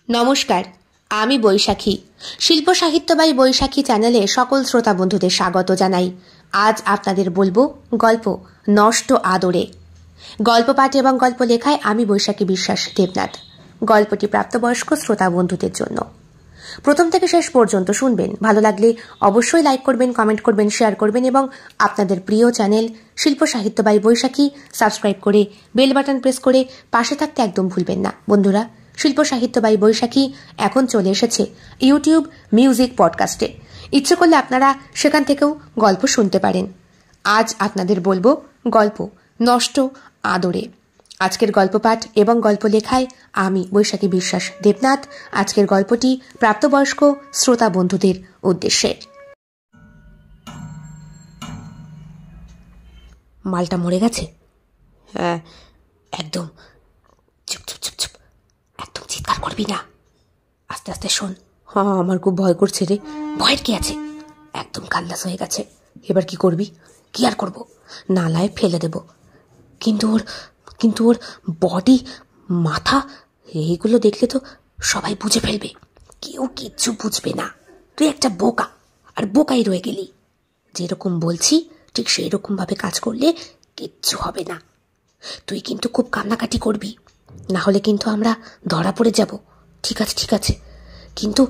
নমস্কার, আমি বৈশাখী। শিল্প সাহিত্য বাই বৈশাখী চ্যানেলে সকল শ্রোতা বন্ধুদের স্বাগত জানাই। আজ আপনাদের বলবো গল্প নষ্ট আদরে। গল্প পাঠ এবং গল্প লেখায় আমি বৈশাখী বিশ্বাস দেবনাথ। গল্পটি প্রাপ্তবয়স্ক শ্রোতা বন্ধুদের জন্য। প্রথম থেকে শেষ পর্যন্ত শুনবেন। ভালো লাগলে অবশ্যই লাইক করবেন, কমেন্ট করবেন, শেয়ার করবেন এবং আপনাদের প্রিয় চ্যানেল শিল্প সাহিত্য বাই বৈশাখী সাবস্ক্রাইব করে বেল বাটন প্রেস করে পাশে থাকতে একদম ভুলবেন না। বন্ধুরা, শিল্প সাহিত্য বাই বৈশাখী এখন চলে এসেছে ইউটিউব মিউজিক পডকাস্টে। ইচ্ছে করলে আপনারা সেখান থেকেও গল্প শুনতে পারেন। আজ আপনাদের বলবো গল্প নষ্ট আদরে। আজকের গল্প পাঠ এবং গল্প লেখায় আমি বৈশাখী বিশ্বাস দেবনাথ। আজকের গল্পটি প্রাপ্তবয়স্ক শ্রোতা বন্ধুদের উদ্দেশ্যে। মালটা মরে গেছে? হ্যাঁ, একদম চুপ চুপ চুপ চুপ, একদম চিৎকার করবি না, আস্তে আস্তে শোন। হ্যাঁ, আমার খুব ভয় করছে রে। ভয়ের কি আছে, একদম কাল্লাস হয়ে গেছে। এবার কি করবি? কি আর করবো, নালায় ফেলে দেব। কিন্তু ওর বডি, মাথা, এইগুলো দেখলে তো সবাই বুঝে ফেলবে। কেউ কিচ্ছু বুঝবে না। তুই একটা বোকা, আর বোকাই রয়ে গেলি। যেরকম বলছি ঠিক সেই রকম ভাবে কাজ করলে কিচ্ছু হবে না। তুই কিন্তু খুব কান্নাকাটি করবি, না হলে কিন্তু আমরা ধরা পড়ে যাব। ঠিক আছে ঠিক আছে, কিন্তু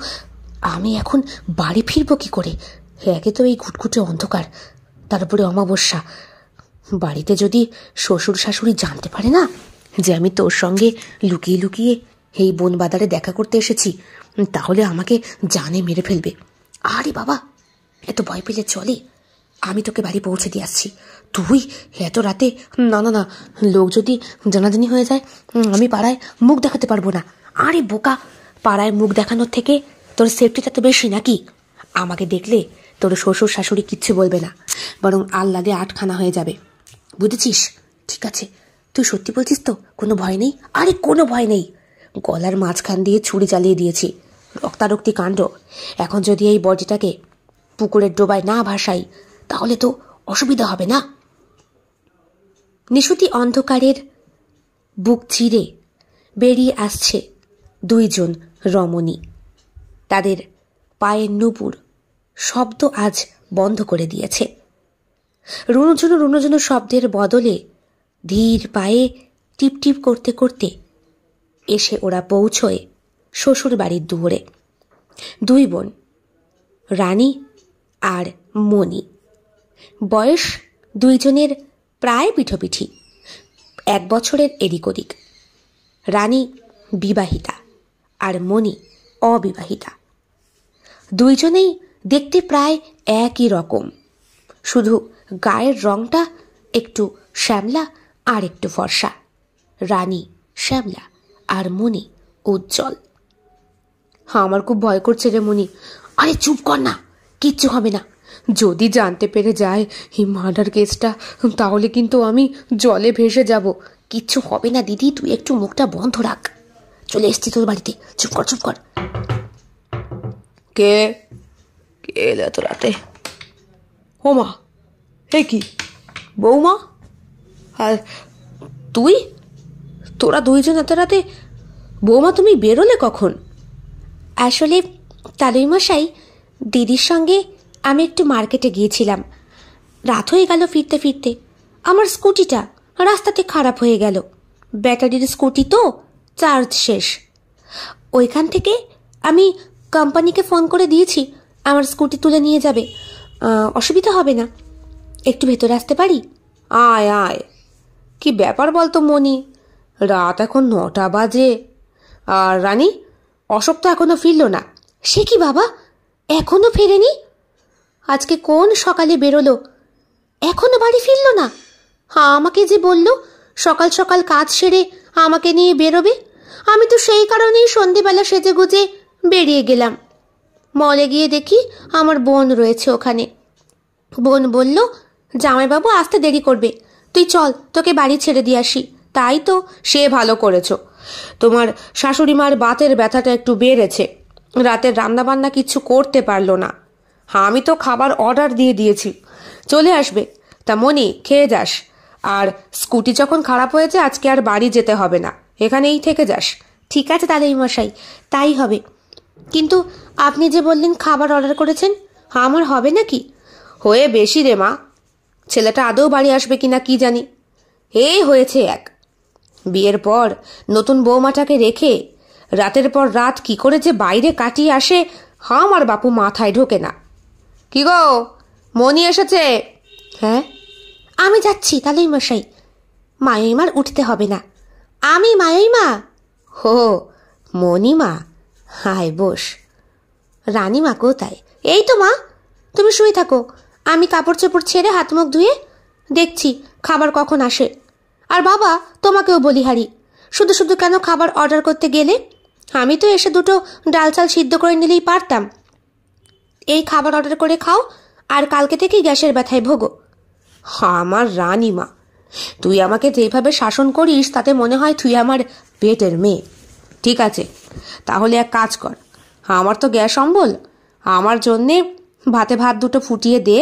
আমি এখন বাড়ি ফিরবো কি করে? একে তো এই ঘুটঘুটে অন্ধকার, তারপরে অমাবস্যা। বাড়িতে যদি শ্বশুর শাশুড়ি জানতে পারে না যে আমি তোর সঙ্গে লুকিয়ে লুকিয়ে এই বন বাজারে দেখা করতে এসেছি, তাহলে আমাকে জানে মেরে ফেলবে। আরে বাবা, এত ভয় পেলে চলে? আমি তোকে বাড়ি পৌঁছে দিয়ে আসছি। তুই এত রাতে? না না না, লোক যদি জানাজানি হয়ে যায় আমি পাড়ায় মুখ দেখাতে পারবো না। আরে বোকা, পাড়ায় মুখ দেখানোর থেকে তোর সেফটিটা তো বেশি নাকি? আমাকে দেখলে তোর শ্বশুর শাশুড়ি কিচ্ছু বলবে না, বরং আহ্লাদে আটখানা হয়ে যাবে। বুঝেছিস? ঠিক আছে, তুই সত্যি বলছিস তো? কোনো ভয় নেই? আরে কোনো ভয় নেই। গলার মাঝখান দিয়ে ছুরি চালিয়ে দিয়েছি, রক্তারক্তি কাণ্ড। এখন যদি এই বডিটাকে পুকুরের ডোবায় না ভাসাই তাহলে তো অসুবিধা হবে না। নিশুতি অন্ধকারের বুক চিরে বেরিয়ে আসছে দুইজন রমণী। তাদের পায়ের নুপুর শব্দ আজ বন্ধ করে দিয়েছে। রুনুঝুনু রুনুঝুনু শব্দের বদলে ধীর পায়ে টিপ টিপ করতে করতে এসে ওরা পৌঁছয় শ্বশুর বাড়ির দুয়ারে। দুই বোন, রানী আর মণি। বয়স দুইজনের প্রায় পিঠোপিঠি, 1 বছরের এদিক ওদিক। রানী বিবাহিতা আর মণি অবিবাহিতা। দুইজনেই দেখতে প্রায় একই রকম, শুধু গায়ের রংটা একটু শ্যামলা আর একটু ফর্সা। রানী শ্যামলা আর মণি উজ্জ্বল। আমার খুব ভয় করছে রে মণি। আরে চুপ কর না, কিচ্ছু হবে না। যদি জানতে পেরে যায় এই মার্ডার কেসটা, তাহলে কিন্তু আমি জলে ভেসে যাব। কিচ্ছু হবে না দিদি, তুই একটু মুখটা বন্ধ রাখ। চলে এসছি তোর বাড়িতে, চুপ কর চুপ কর। কে এলো এত রাতে? ও মা, এ কি বৌমা? আর তুই? তোরা দুইজন এত রাতে? বৌমা, তুমি বেরোলে কখন? আসলে তালুই মশাই, দিদির সঙ্গে আমি একটু মার্কেটে গিয়েছিলাম। রাত হয়ে গেল ফিরতে ফিরতে। আমার স্কুটিটা রাস্তাতে খারাপ হয়ে গেল। ব্যাটারির স্কুটি তো, চার্জ শেষ। ওইখান থেকে আমি কোম্পানিকে ফোন করে দিয়েছি আমার স্কুটি তুলে নিয়ে যাবে। অসুবিধা হবে না, একটু ভেতরে আসতে পারি? আয় আয়। কি ব্যাপার বলতো মণি, রাত এখন 9টা বাজে। আর রানী, অশোক তো এখনো ফিরল না। সে কি বাবা, এখনো ফেরেনি? আজকে কোন সকালে বেরোলো, এখনো বাড়ি ফিরল না? আমাকে যে বলল সকাল সকাল কাজ সেরে আমাকে নিয়ে বেরোবে। আমি তো সেই কারণেই সন্ধেবেলা সেজে গুজে বেরিয়ে গেলাম। মলে গিয়ে দেখি আমার বোন রয়েছে ওখানে। বোন বলল জামাইবাবু আসতে দেরি করবে, তুই চল তোকে বাড়ি ছেড়ে দিয়ে আসি। তাই তো, সে ভালো করেছ। তোমার শাশুড়ি মার বাতের ব্যথাটা একটু বেড়েছে, রাতের রান্নাবান্না কিছু করতে পারলো না। আমি তো খাবার অর্ডার দিয়ে দিয়েছি, চলে আসবে। তা মণি, খেয়ে যাস। আর স্কুটি যখন খারাপ হয়েছে আজকে আর বাড়ি যেতে হবে না, এখানেই থেকে যাস। ঠিক আছে তাহলে মশাই, তাই হবে। কিন্তু আপনি যে বললেন খাবার অর্ডার করেছেন, আমার হবে নাকি? হয়ে বেশি রে মা, ছেলেটা আদৌ বাড়ি আসবে কিনা কি জানি। এই হয়েছে এক, বিয়ের পর নতুন বৌমাটাকে রেখে রাতের পর রাত কি করে যে বাইরে কাটিয়ে আসে আমার বাপু মাথায় ঢোকে না। কি গো, মনি এসেছে? হ্যাঁ, আমি যাচ্ছি তাহলেই মশাই। মায়ইমার উঠতে হবে না, আমি মায়ইমা। হো, মণিমা, হায় বস। রানীমা কোথায়? এই তো মা, তুমি শুয়ে থাকো, আমি কাপড় চোপড় ছেড়ে হাত মুখ ধুয়ে দেখছি খাবার কখন আসে। আর বাবা, তোমাকেও বলি হারি, শুধু শুধু কেন খাবার অর্ডার করতে গেলে? আমি তো এসে দুটো ডাল চাল সিদ্ধ করে নিলেই পারতাম। এই খাবার অর্ডার করে খাও, আর কালকে থেকেই গ্যাসের ব্যথায় ভোগো। আমার রানীমা, তুই আমাকে যেভাবে শাসন করিস তাতে মনে হয় তুই আমার পেটের মেয়ে। ঠিক আছে, তাহলে এক কাজ কর, আমার তো গ্যাস অম্বল, আমার জন্যে ভাতে ভাত দুটো ফুটিয়ে দে,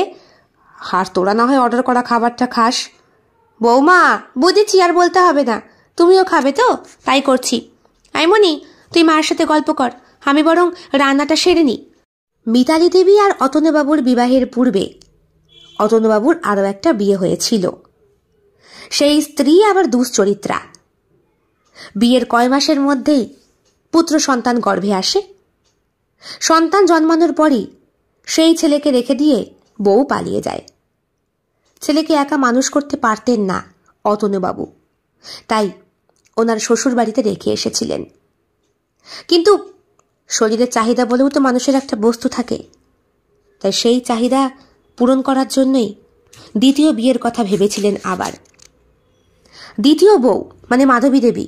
আর তোরা না হয় অর্ডার করা খাবারটা খাস। বৌমা, বুঝেছি, আর বলতে হবে না, তুমিও খাবে তো, তাই করছি। আইমনি, তুই মায়ের সাথে গল্প কর, আমি বরং রান্নাটা সেরে নিই। মিতালি দেবী আর অতনুবাবুর বিবাহের পূর্বে অতনুবাবুর আরও একটা বিয়ে হয়েছিল। সেই স্ত্রী আবার দুশ্চরিত্রা। বিয়ের কয় মাসের মধ্যেই পুত্র সন্তান গর্ভে আসে। সন্তান জন্মানোর পরই সেই ছেলেকে রেখে দিয়ে বউ পালিয়ে যায়। ছেলেকে একা মানুষ করতে পারতেন না অতনুবাবু, তাই ওনার শ্বশুর বাড়িতে রেখে এসেছিলেন। কিন্তু শরীরের চাহিদা বলেও তো মানুষের একটা বস্তু থাকে, তাই সেই চাহিদা পূরণ করার জন্যই দ্বিতীয় বিয়ের কথা ভেবেছিলেন। আবার দ্বিতীয় বউ মানে মাধবী দেবী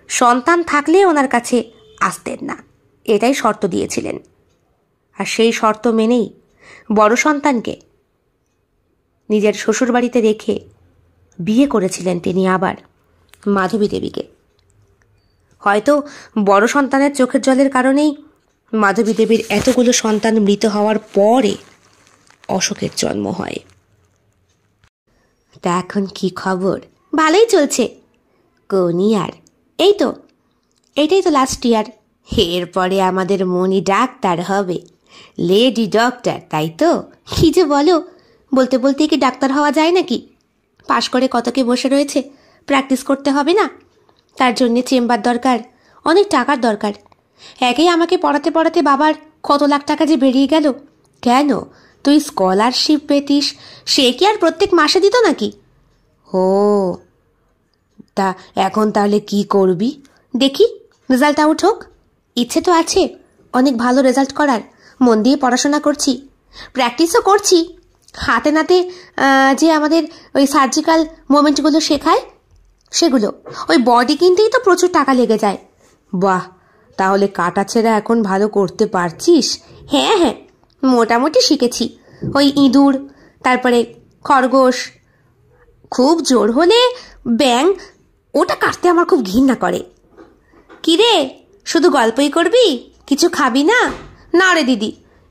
সন্তান থাকলে ওনার কাছে আসতেন না, এটাই শর্ত দিয়েছিলেন। আর সেই শর্ত মেনেই বড় সন্তানকে নিজের শ্বশুরবাড়িতে রেখে বিয়ে করেছিলেন তিনি আবার মাধবী দেবীকে। হয়তো বড় সন্তানের চোখের জলের কারণেই মাধবী দেবীর এতগুলো সন্তান মৃত হওয়ার পরে অশোকের জন্ম হয়। তা এখন কি খবর? ভালোই চলছে। কোন ইয়ার? এই তো, এটাই তো লাস্ট ইয়ার। এরপরে আমাদের মনি ডাক্তার হবে, লেডি ডক্টর, তাই তো? কি যে বলো, বলতে বলতে কি ডাক্তার হওয়া যায় নাকি? পাশ করে কতকে বসে রয়েছে, প্র্যাকটিস করতে হবে না? তার জন্যে চেম্বার দরকার, অনেক টাকার দরকার। একেই আমাকে পড়াতে পড়াতে বাবার কত লাখ টাকা যে বেরিয়ে গেল। কেন, তুই স্কলারশিপ পেতিস, সে কি আর প্রত্যেক মাসে দিত নাকি? ও, তা এখন তাহলে কি করবি? দেখি রেজাল্ট আউট হোক। ইচ্ছে তো আছে অনেক ভালো রেজাল্ট করার, মন দিয়ে পড়াশোনা করছি, প্র্যাকটিসও করছি। হাতে নাতে যে আমাদের ওই সার্জিক্যাল মুভমেন্টগুলো শেখায়, সেগুলো ওই বডি কিনতেই তো প্রচুর টাকা লেগে যায়। বাহ, তাহলে কাটা ছেঁড়া এখন ভালো করতে পারছিস? হ্যাঁ হ্যাঁ, মোটামুটি শিখেছি। ওই ইঁদুর, তারপরে খরগোশ, খুব জোর হলে ব্যাঙ, ওটা কাটতে আমার খুব ঘৃণা করে। কিরে, শুধু গল্পই করবি, কিছু খাবি না? না রে দিদি,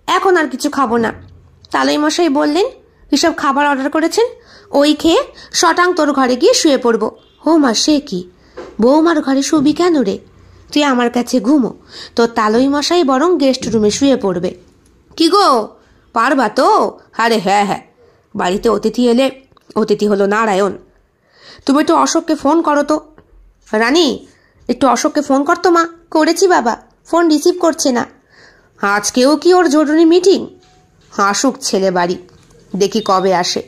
এখন আর কিছু খাবো না। তালই মশাই বললেন এসব খাবার অর্ডার করেছেন, ওই খেয়ে শটাং তোর ঘরে গিয়ে শুয়ে পড়বো। ও মা, সে কি, বৌমার ঘরে শুবি কেন রে? তুই আমার কাছে ঘুমো, তোর তালই মশাই বরং গেস্ট রুমে শুয়ে পড়বে। কি গো, পারবা তো? আরে হ্যাঁ হ্যাঁ, বাড়িতে অতিথি এলে অতিথি হলো নারায়ণ। তুমি একটু অশোককে ফোন করো তো। রানী, একটু অশোককে ফোন করতো মা। করেছি বাবা, ফোন রিসিভ করছে না। আজকেও কি ওর জরুরি মিটিং? আসুক ছেলে বাড়ি, দেখি কবে আসে।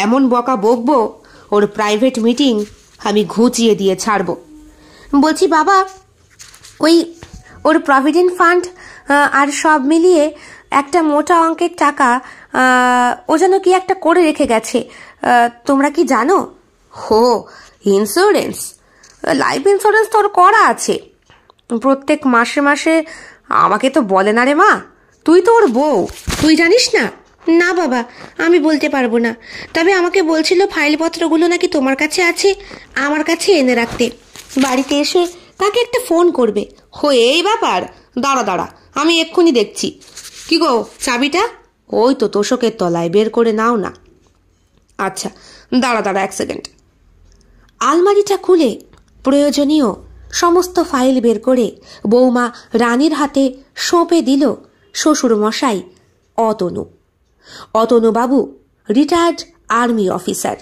এমন বকা বকবো, ওর প্রাইভেট মিটিং আমি ঘুচিয়ে দিয়ে ছাড়বো। বলছি বাবা, ওই ওর প্রভিডেন্ট ফান্ড আর সব মিলিয়ে একটা মোটা অঙ্কের টাকা ও যেন কি একটা করে রেখে গেছে, তোমরা কি জানো? হো, ইন্স্যুরেন্স, লাইফ ইন্স্যুরেন্স তোর করা আছে প্রত্যেক মাসে মাসে। আমাকে তো বলে না রে মা, তুই তো ওর বউ, তুই জানিস না? না বাবা, আমি বলতে পারবো না, তবে আমাকে বলছিল ফাইলপত্রগুলো নাকি তোমার কাছে আছে, আমার কাছে এনে রাখতে, বাড়িতে এসে তাকে একটা ফোন করবে। এই ব্যাপার, দাঁড়া দাঁড়া, আমি এক্ষুনি দেখছি। কি গো, চাবিটা? ওই তো তোষকের তলায়, বের করে নাও না। আচ্ছা, দাঁড়া দাঁড়া এক সেকেন্ড। আলমারিটা খুলে প্রয়োজনীয় সমস্ত ফাইল বের করে বৌমা রানীর হাতে সঁপে দিল শ্বশুর মশাই অতনুবাবু রিটায়ার্ড আর্মি অফিসার,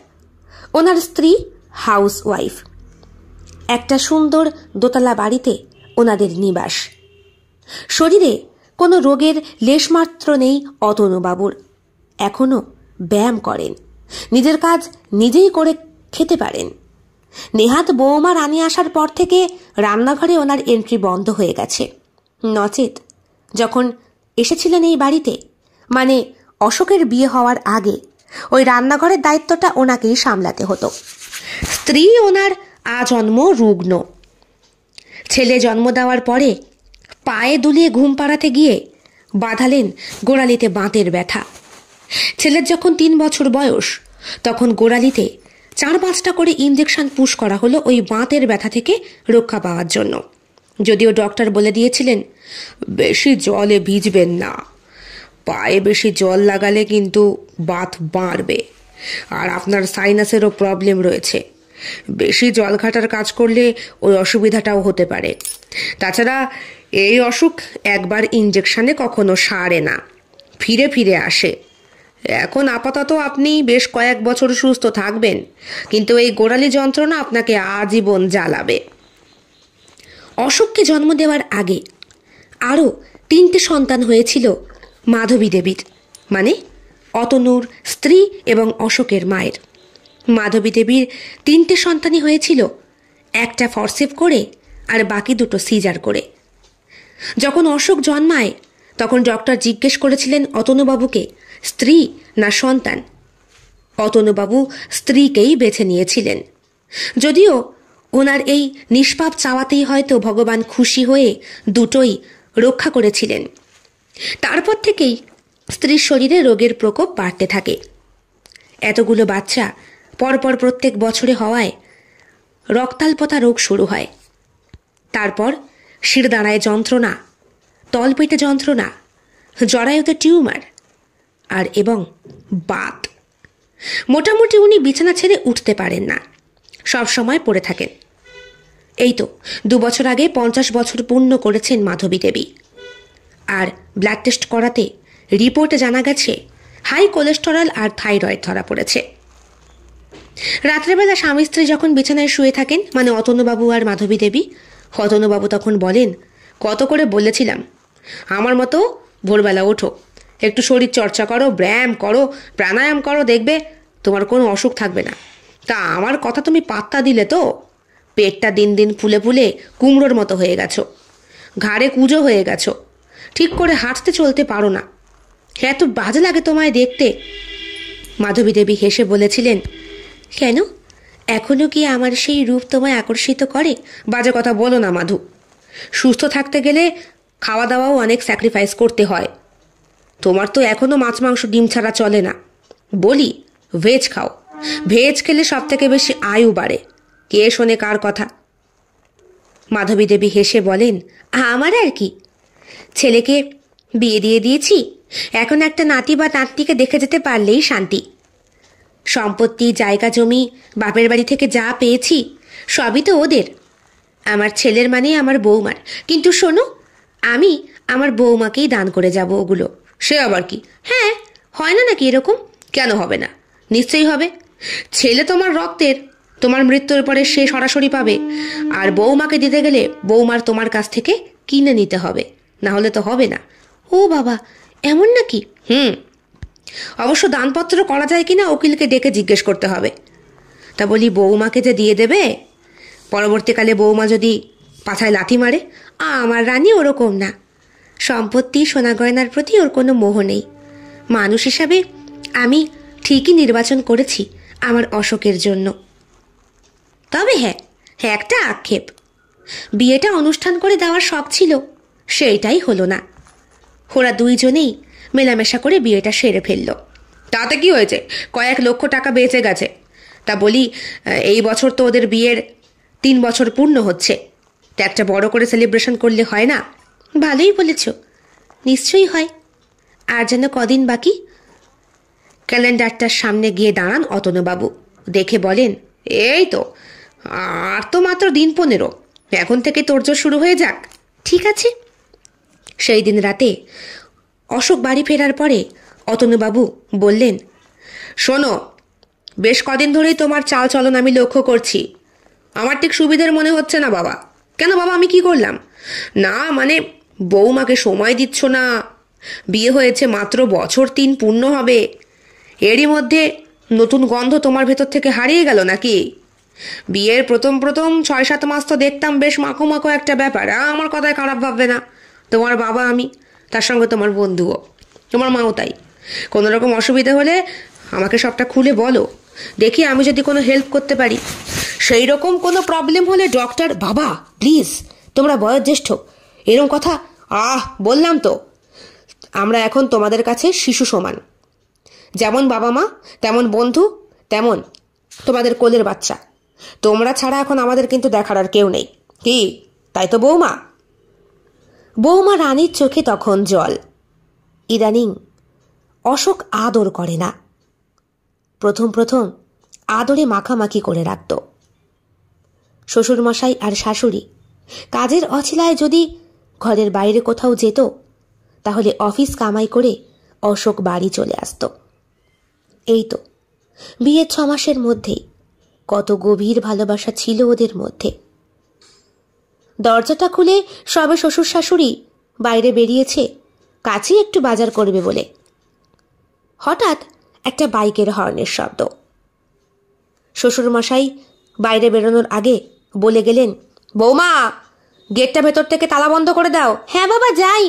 ওনার স্ত্রী হাউস ওয়াইফ। একটা সুন্দর দোতলা বাড়িতে ওনাদের নিবাস। শরীরে কোনো রোগের লেশমাত্র নেই অতনুবাবুর। এখনো ব্যায়াম করেন, নিজের কাজ নিজেই করে খেতে পারেন। নেহাত বৌমা রানী আসার পর থেকে রান্নাঘরে ওনার এন্ট্রি বন্ধ হয়ে গেছে। নচেত যখন এসেছিলেন এই বাড়িতে, মানে অশোকের বিয়ে হওয়ার আগে, ওই রান্নাঘরের দায়িত্বটা ওনাকেই সামলাতে হতো। স্ত্রী ওনার আজন্ম রুগ্ন। ছেলে জন্ম দেওয়ার পরে পায়ে দুলিয়ে ঘুম পাড়াতে গিয়ে বাঁধালেন গোড়ালিতে বাতের ব্যথা। ছেলের যখন 3 বছর বয়স, তখন গোড়ালিতে 4-5টা করে ইঞ্জেকশন পুশ করা হলো ওই বাতের ব্যথা থেকে রক্ষা পাওয়ার জন্য। যদিও ডক্টর বলে দিয়েছিলেন বেশি জলে ভিজবেন না, পায়ে বেশি জল লাগালে কিন্তু বাত বাড়বে, আর আপনার সাইনাসেরও প্রবলেম রয়েছে, বেশি জল ঘাটার কাজ করলে ওই অসুবিধাটাও হতে পারে। তাছাড়া এই অসুখ একবার ইঞ্জেকশনে কখনো সারে না, ফিরে ফিরে আসে। এখন আপাতত আপনি বেশ কয়েক বছর সুস্থ থাকবেন, কিন্তু এই গোড়ালি যন্ত্রণা আপনাকে আজীবন জ্বালাবে। অশোককে জন্ম দেওয়ার আগে আরও 3টে সন্তান হয়েছিল মাধবী দেবীর, মানে অতনুর স্ত্রী এবং অশোকের মায়ের। মাধবী দেবীর 3টে সন্তানই হয়েছিল, একটা ফরসেপ করে আর বাকি 2টো সিজার করে। যখন অশোক জন্মায় তখন ডক্টর জিজ্ঞেস করেছিলেন অতনুবাবুকে স্ত্রী না সন্তান। অতনুবাবু স্ত্রীকেই বেছে নিয়েছিলেন, যদিও ওনার এই নিষ্পাপ চাওয়াতেই হয়তো ভগবান খুশি হয়ে দুটোই রক্ষা করেছিলেন। তারপর থেকেই স্ত্রীর শরীরে রোগের প্রকোপ বাড়তে থাকে। এতগুলো বাচ্চা পরপর প্রত্যেক বছরে হওয়ায় রক্তাল্পতা রোগ শুরু হয়। তারপর শিরদাঁড়ায় যন্ত্রণা, তলপেটে যন্ত্রণা, জরায়ুতে টিউমার আর এবং বাত। মোটামুটি উনি বিছানা ছেড়ে উঠতে পারেন না, সব সময় পড়ে থাকেন। এই তো 2 বছর আগে 50 বছর পূর্ণ করেছেন মাধবী দেবী। আর ব্লাড টেস্ট করাতে রিপোর্টে জানা গেছে হাই কোলেস্টেরল আর থাইরয়েড ধরা পড়েছে। রাত্রেবেলা স্বামী স্ত্রী যখন বিছানায় শুয়ে থাকেন, মানে অতনুবাবু আর মাধবী দেবী, অতনুবাবু তখন বলেন, কত করে বলেছিলাম আমার মতো ভোরবেলা ওঠো, একটু শরীর চর্চা করো, ব্যায়াম করো, প্রাণায়াম করো, দেখবে তোমার কোনো অসুখ থাকবে না। তা আমার কথা তুমি পাত্তা দিলে তো? পেটটা দিন দিন ফুলে ফুলে কুমড়োর মতো হয়ে গেছো, ঘাড়ে কুঁজো হয়ে গেছো, ঠিক করে হাঁটতে চলতে পারো না, এত বাজে লাগে তোমায় দেখতে। মাধবী দেবী হেসে বলেছিলেন, কেন, এখনো কি আমার সেই রূপ তোমায় আকর্ষিত করে? বাজে কথা বলো না মাধু, সুস্থ থাকতে গেলে খাওয়া দাওয়াও অনেক স্যাক্রিফাইস করতে হয়। তোমার তো এখনো মাছ মাংস ডিম ছাড়া চলে না। বলি ভেজ খাও, ভেজ খেলে সব থেকে বেশি আয়ু বাড়ে। কে শোনে কার কথা? মাধবী দেবী হেসে বলেন, আমার আর কি, ছেলেকে বিয়ে দিয়ে দিয়েছি, এখন একটা নাতি বা নাতনিকে দেখে যেতে পারলেই শান্তি। সম্পত্তি, জায়গা জমি, বাপের বাড়ি থেকে যা পেয়েছি সবই তো ওদের, আমার ছেলের মানে আমার বৌমার। কিন্তু শোনো, আমি আমার বৌমাকেই দান করে যাব ওগুলো। সে আবার কি? হ্যাঁ, হয় না নাকি এরকম? কেন হবে না? নিশ্চয়ই হবে। ছেলে তোমার রক্তের, তোমার মৃত্যুর পরে সে সরাসরি পাবে, আর বৌমাকে দিতে গেলে বৌমার তোমার কাছ থেকে কিনে নিতে হবে, না হলে তো হবে না। ও বাবা, এমন নাকি? অবশ্য দানপত্র করা যায় কিনা উকিলকে ডেকে জিজ্ঞেস করতে হবে। তা বলি, বৌমাকে যে দিয়ে দেবে, পরবর্তীকালে বৌমা যদি পাছায় লাথি মারে? আমার রানী ওরকম না, সম্পত্তি সোনা গয়নার প্রতি ওর কোনো মোহ নেই। মানুষ হিসাবে আমি ঠিকই নির্বাচন করেছি আমার অশোকের জন্য। তবে হ্যাঁ, একটা আক্ষেপ, বিয়েটা অনুষ্ঠান করে দেওয়ার শখ ছিল, সেইটাই হলো না। ওরা দুইজনেই মেলামেশা করে বিয়েটা সেরে ফেলল। তাতে কি হয়েছে? কয়েক লক্ষ টাকা বেঁচে গেছে। তা বলি, এই বছর তো ওদের বিয়ের 3 বছর পূর্ণ হচ্ছে, তা একটা বড় করে সেলিব্রেশন করলে হয় না? ভালোই বলেছ, নিশ্চয়ই হয়। আর যেন কদিন বাকি। ক্যালেন্ডারটার সামনে গিয়ে দাঁড়ান অতনুবাবু, দেখে বলেন, এই তো আর তো মাত্র দিন 15, এখন থেকে তোড়জোড় শুরু হয়ে যাক। ঠিক আছে। সেই দিন রাতে অশোক বাড়ি ফেরার পরে অতনুবাবু বললেন, শোনো, বেশ কদিন ধরেই তোমার চাল চলন আমি লক্ষ্য করছি। আমার ঠিক সুবিধের মনে হচ্ছে না বাবা। কেন বাবা, আমি কি করলাম? না মানে, বৌমাকে সময় দিচ্ছ না। বিয়ে হয়েছে মাত্র বছর 3 পূর্ণ হবে, এরই মধ্যে নতুন গন্ধ তোমার ভেতর থেকে হারিয়ে গেল নাকি? বিয়ের প্রথম 6-7 মাস তো দেখতাম বেশ মাখো মাখো একটা ব্যাপার। আমার কথায় খারাপ ভাববে না। তোমার বাবা আমি, তার সঙ্গে তোমার বন্ধুও, তোমার মাও তাই। কোনো রকম অসুবিধা হলে আমাকে সবটা খুলে বলো, দেখি আমি যদি কোনো হেল্প করতে পারি। সেই রকম কোনো প্রবলেম হলে ডক্টর। বাবা প্লিজ, তোমরা বয়োজ্যেষ্ঠ, এরকম কথা। বললাম তো, আমরা এখন তোমাদের কাছে শিশু সমান। যেমন বাবা মা, তেমন বন্ধু, তেমন তোমাদের কোলের বাচ্চা। তোমরা ছাড়া এখন আমাদের কিন্তু দেখার আর কেউ নেই। কি তাই তো বৌমা? বৌমা রানীর চোখে তখন জল। ইদানিং অশোক আদর করে না। প্রথম আদরে মাখামাখি করে রাখত। শ্বশুরমশাই আর শাশুড়ি কাজের অছিলায় যদি ঘরের বাইরে কোথাও যেত, তাহলে অফিস কামাই করে অশোক বাড়ি চলে আসত। এই তো বিয়ের 6 মাসের মধ্যেই কত গভীর ভালোবাসা ছিল ওদের মধ্যে। দরজাটা খুলে সবে শ্বশুর শাশুড়ি বাইরে বেরিয়েছে কাছে একটু বাজার করবে বলে। হঠাৎ একটা বাইকের হর্নের শব্দ। শ্বশুরমশাই বাইরে বেরোনোর আগে বলে গেলেন, বৌমা, গেটটা ভেতর থেকে তালা বন্ধ করে দাও। হ্যাঁ বাবা, যাই।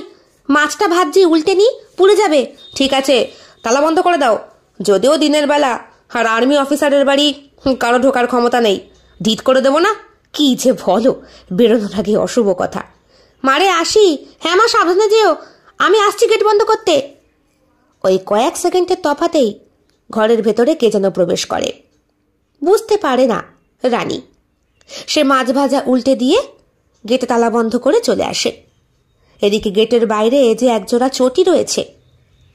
মাছটা ভাজছি, উল্টে নি, পুড়ে যাবে। ঠিক আছে, তালা বন্ধ করে দাও। যদিও দিনের বেলা, আর আর্মি অফিসারের বাড়ি কারো ঢোকার ক্ষমতা নেই। ঢিট করে দেবো না? কি যে বলো, বেরোনোর আগে অশুভ কথা। মারে আসি। হ্যাঁ মা, সাবধানে যেও। আমি আসছি গেট বন্ধ করতে। ওই কয়েক সেকেন্ডের তফাতেই ঘরের ভেতরে কে যেন প্রবেশ করে। বুঝতে পারে না রানী। সে মাছ ভাজা উল্টে দিয়ে গেটে তালা বন্ধ করে চলে আসে। এদিকে গেটের বাইরে যে একজোড়া চটি রয়েছে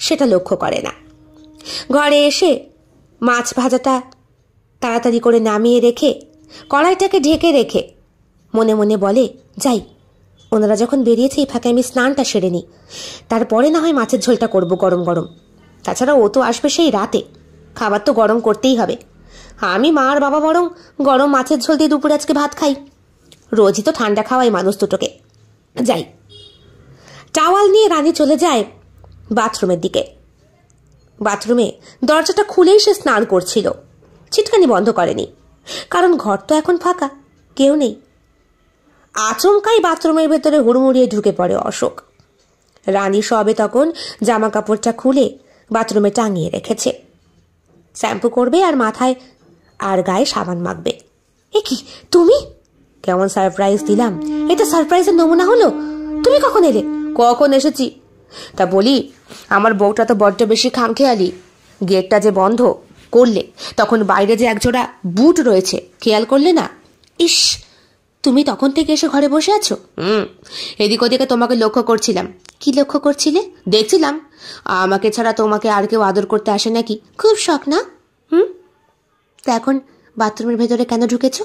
সেটা লক্ষ্য করে না। ঘরে এসে মাছ ভাজাটা তাড়াতাড়ি করে নামিয়ে রেখে কড়াইটাকে ঢেকে রেখে মনে মনে বলে, যাই, ওনারা যখন বেরিয়েছে এই ফাঁকে আমি স্নানটা সেরে নিই, তারপরে না হয় মাছের ঝোলটা করব গরম গরম। তাছাড়া ও তো আসবে সেই রাতে, খাবার তো গরম করতেই হবে। আমি মা আর বাবা বরং গরম মাছের ঝোল দিয়ে দুপুরে আজকে ভাত খাই। রোজই তো ঠান্ডা খাওয়াই মানুষ দুটোকে। যাই। টাওয়াল নিয়ে রানী চলে যায় বাথরুমের দিকে। বাথরুমে দরজাটা খুলেই সে স্নান করছিল। ছিটকানি বন্ধ করেনি, কারণ ঘর তো এখন ফাঁকা, কেউ নেই। আচমকাই বাথরুমের ভেতরে হুড়মুড়িয়ে ঢুকে পড়ে অশোক। রানী সবে তখন জামা কাপড়টা খুলে বাথরুমে টাঙিয়ে রেখেছে। শ্যাম্পু করবে আর মাথায় আর গায়ে সাবান মাখবে। এ কি তুমি? কেমন সারপ্রাইজ দিলাম! এটা সারপ্রাইজের নমুনা হলো? তুমি কখন এলে? কখন এসেছি? তা বলি, আমার বউটা তো বড্ড বেশি খামখেয়ালি। গেটটা যে বন্ধ করলে তখন বাইরে যে একজোড়া বুট রয়েছে, খেয়াল করলে না? ইস, তুমি তখন থেকে এসে ঘরে বসে আছো? এদিক ওদিকে তোমাকে লক্ষ্য করছিলাম। কি লক্ষ্য করছিলে? দেখছিলাম আমাকে ছাড়া তোমাকে আর কেউ আদর করতে আসে নাকি। খুব শখ না? তা এখন বাথরুমের ভেতরে কেন ঢুকেছো?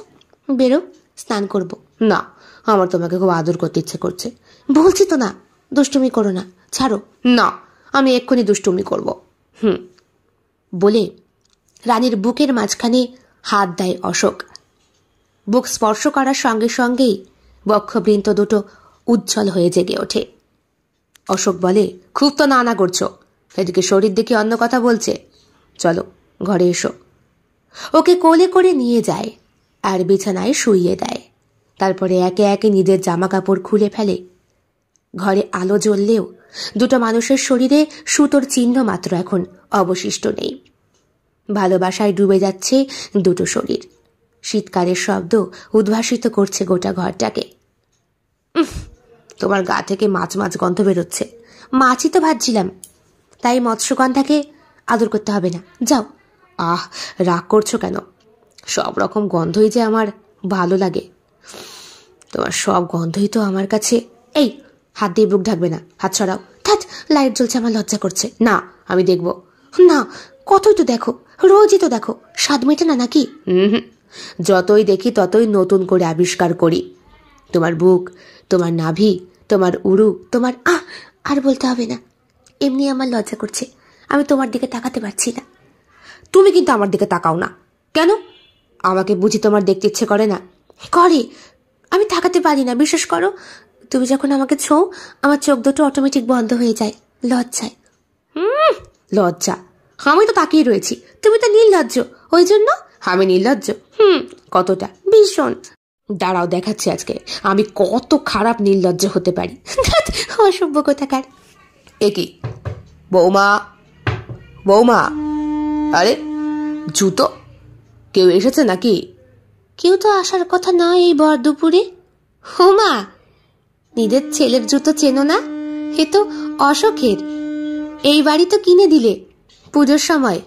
বেরো, স্নান করব। না, আমার তোমাকে খুব আদর করতে ইচ্ছে করছে। বলছি তো না, দুষ্টুমি করো না, ছাড়ো। না, আমি এক্ষুনি দুষ্টুমি করব। বলে রানীর বুকের মাঝখানে হাত দেয় অশোক। বুক স্পর্শ করার সঙ্গে সঙ্গেই বক্ষবৃন্ত দুটো উজ্জ্বল হয়ে জেগে ওঠে। অশোক বলে, খুব তো না করছো, এদিকে শরীর দেখে অন্য কথা বলছে। চলো ঘরে এসো। ওকে কোলে করে নিয়ে যায় আর বিছানায় শুইয়ে দেয়। তারপরে একে একে নিজের জামা কাপড় খুলে ফেলে। ঘরে আলো জ্বললেও দুটো মানুষের শরীরে সুতোর চিহ্ন মাত্র এখন অবশিষ্ট নেই। ভালোবাসায় ডুবে যাচ্ছে দুটো শরীর। শীতকারের শব্দ উদ্ভাসিত করছে গোটা ঘরটাকে। তোমার গা থেকে মাছ মাছ গন্ধ বেরোচ্ছে। মাছই তো ভাজছিলাম, তাই মৎস্যগন্ধাকে আদর করতে হবে না, যাও। রাগ করছো কেন? সব রকম গন্ধই যে আমার ভালো লাগে। তোমার সব গন্ধই তো আমার কাছে। এই, হাত দিয়ে বুক ঢাকবে না, হাত ছড়াও। ধ্যাৎ, লাইট জ্বলছে, আমার লজ্জা করছে। না, আমি দেখব না। কতই তো দেখো, রোজই তো দেখো, স্বাদ মেটে না নাকি? যতই দেখি ততই নতুন করে আবিষ্কার করি। তোমার বুক, তোমার নাভি, তোমার উরু, তোমার আর বলতে হবে না। এমনি আমার লজ্জা করছে, আমি তোমার দিকে তাকাতে পারছি না। তুমি কিন্তু আমার দিকে তাকাও না কেন? আমাকে বুঝি তোমার দেখতে ইচ্ছে করে না? করে, আমি তাকাতে পারি না, বিশ্বাস করো। তুমি যখন আমাকে ছোঁও, আমার চোখ দুটো অটোমেটিক বন্ধ হয়ে যায় লজ্জায়। লজ্জা? আমি তো তাকিয়ে রয়েছি, তুমি তো নির্লজ্জ, ওই জন্য। আমি নির্লজ্জ? কতটা? ভীষণ। দাঁড়াও, দেখাচ্ছি আজকে আমি কত খারাপ নির্লজ্জ হতে পারি। অসভ্য কোথাকার। এ কি বৌমা, বৌমা, আরে জুতো, কেউ এসেছে নাকি? কেউ তো আসার কথা নয় এই ভর দুপুরে। হোমা, নিজের ছেলের জুতো চেনো না? এ তো অশোকের, এই বাড়ি তো কিনে দিলে পুজোর সময়।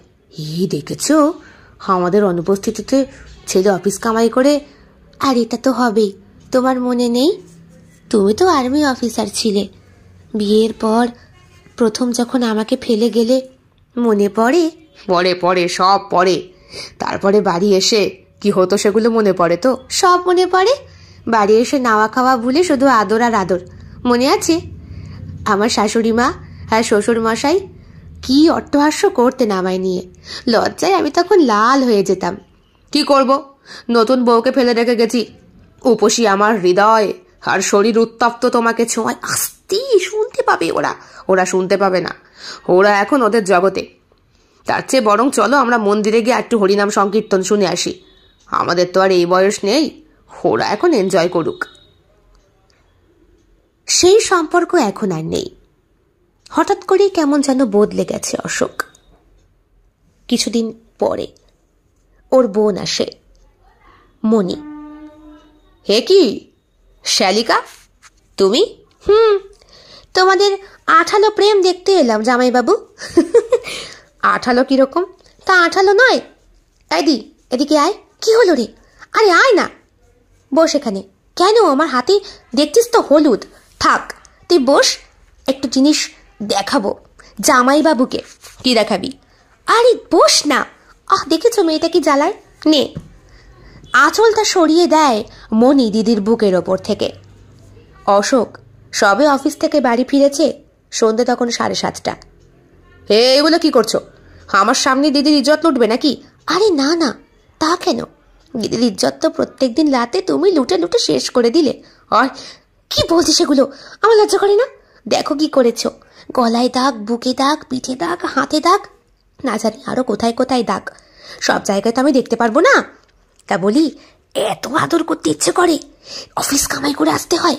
দেখেছ, আমাদের অনুপস্থিতিতে ছেলে অফিস কামাই করে। আর এটা তো হবেই, তোমার মনে নেই? তুমি তো আর্মি অফিসার ছিলে, বিয়ের পর প্রথম যখন আমাকে ফেলে গেলে, মনে পড়ে? পরে পরে, সব পরে। তারপরে বাড়ি এসে কি হতো সেগুলো মনে পড়ে তো? সব মনে পড়ে। বাড়ি এসে নাওয়া খাওয়া ভুলে শুধু আদর আর আদর, মনে আছে? আমার শাশুড়ি মা আর শ্বশুর মশাই কি অট্টহাস্য করতেন আমায় নিয়ে, লজ্জায় আমি তখন লাল হয়ে যেতাম। কি করব, নতুন বউকে ফেলে রেখে গেছি। উপসী আমার হৃদয় আর শরীর উত্তপ্ত তোমাকে ছোঁয়ায়। আস্তে শুনতে পাবে ওরা, ওরা শুনতে পাবে না, ওরা এখন ওদের জগতে। তার চেয়ে বরং চলো আমরা মন্দিরে গিয়ে একটু হরিনাম সংকীর্তন শুনে আসি। আমাদের তো আর এই বয়স নেই, ওরা এখন এনজয় করুক। সেই সম্পর্ক এখন আর নেই। হঠাৎ করেই কেমন যেন বদলে গেছে অশোক। কিছুদিন পরে ওর বোন আসে, মণি। হে কি শ্যালিকা, তুমি? তোমাদের আঠালো প্রেম দেখতে এলাম জামাইবাবু। আঠালো কিরকম? তা আঠালো নয়। আইদি, এদিকে আয়। কি হলো রে? আরে আয় না, বস এখানে। কেন, আমার হাতে দেখছিস তো হলুদ। থাক, তুই বস, একটু জিনিস দেখাবো জামাইবাবুকে। কি দেখাবি? আরে বস না। দেখেছো মেয়েটা কি জ্বালায়? নে। আঁচলটা সরিয়ে দেয় মণি দিদির বুকের ওপর থেকে। অশোক সবে অফিস থেকে বাড়ি ফিরেছে, সন্ধ্যে তখন 7:30। এগুলো কি করছো? আমার সামনে দিদির ইজ্জত লুটবে নাকি? আরে না না, তা কেন? দিদির ইজ্জত তো প্রত্যেকদিন রাতে তুমি লুটে লুটে শেষ করে দিলে। আর কি বলছি সেগুলো? আমার লজ্জা করে না? দেখো কি করেছো, গলায় দাগ, বুকে দাগ, পিঠে দাগ, হাতে দাগ, না জানি আরো কোথায় কোথায় দাগ। সব জায়গায় তো আমি দেখতে পারবো না। তা বলি, এত আদর করতে ইচ্ছে করে? অফিস কামাই করে আসতে হয়।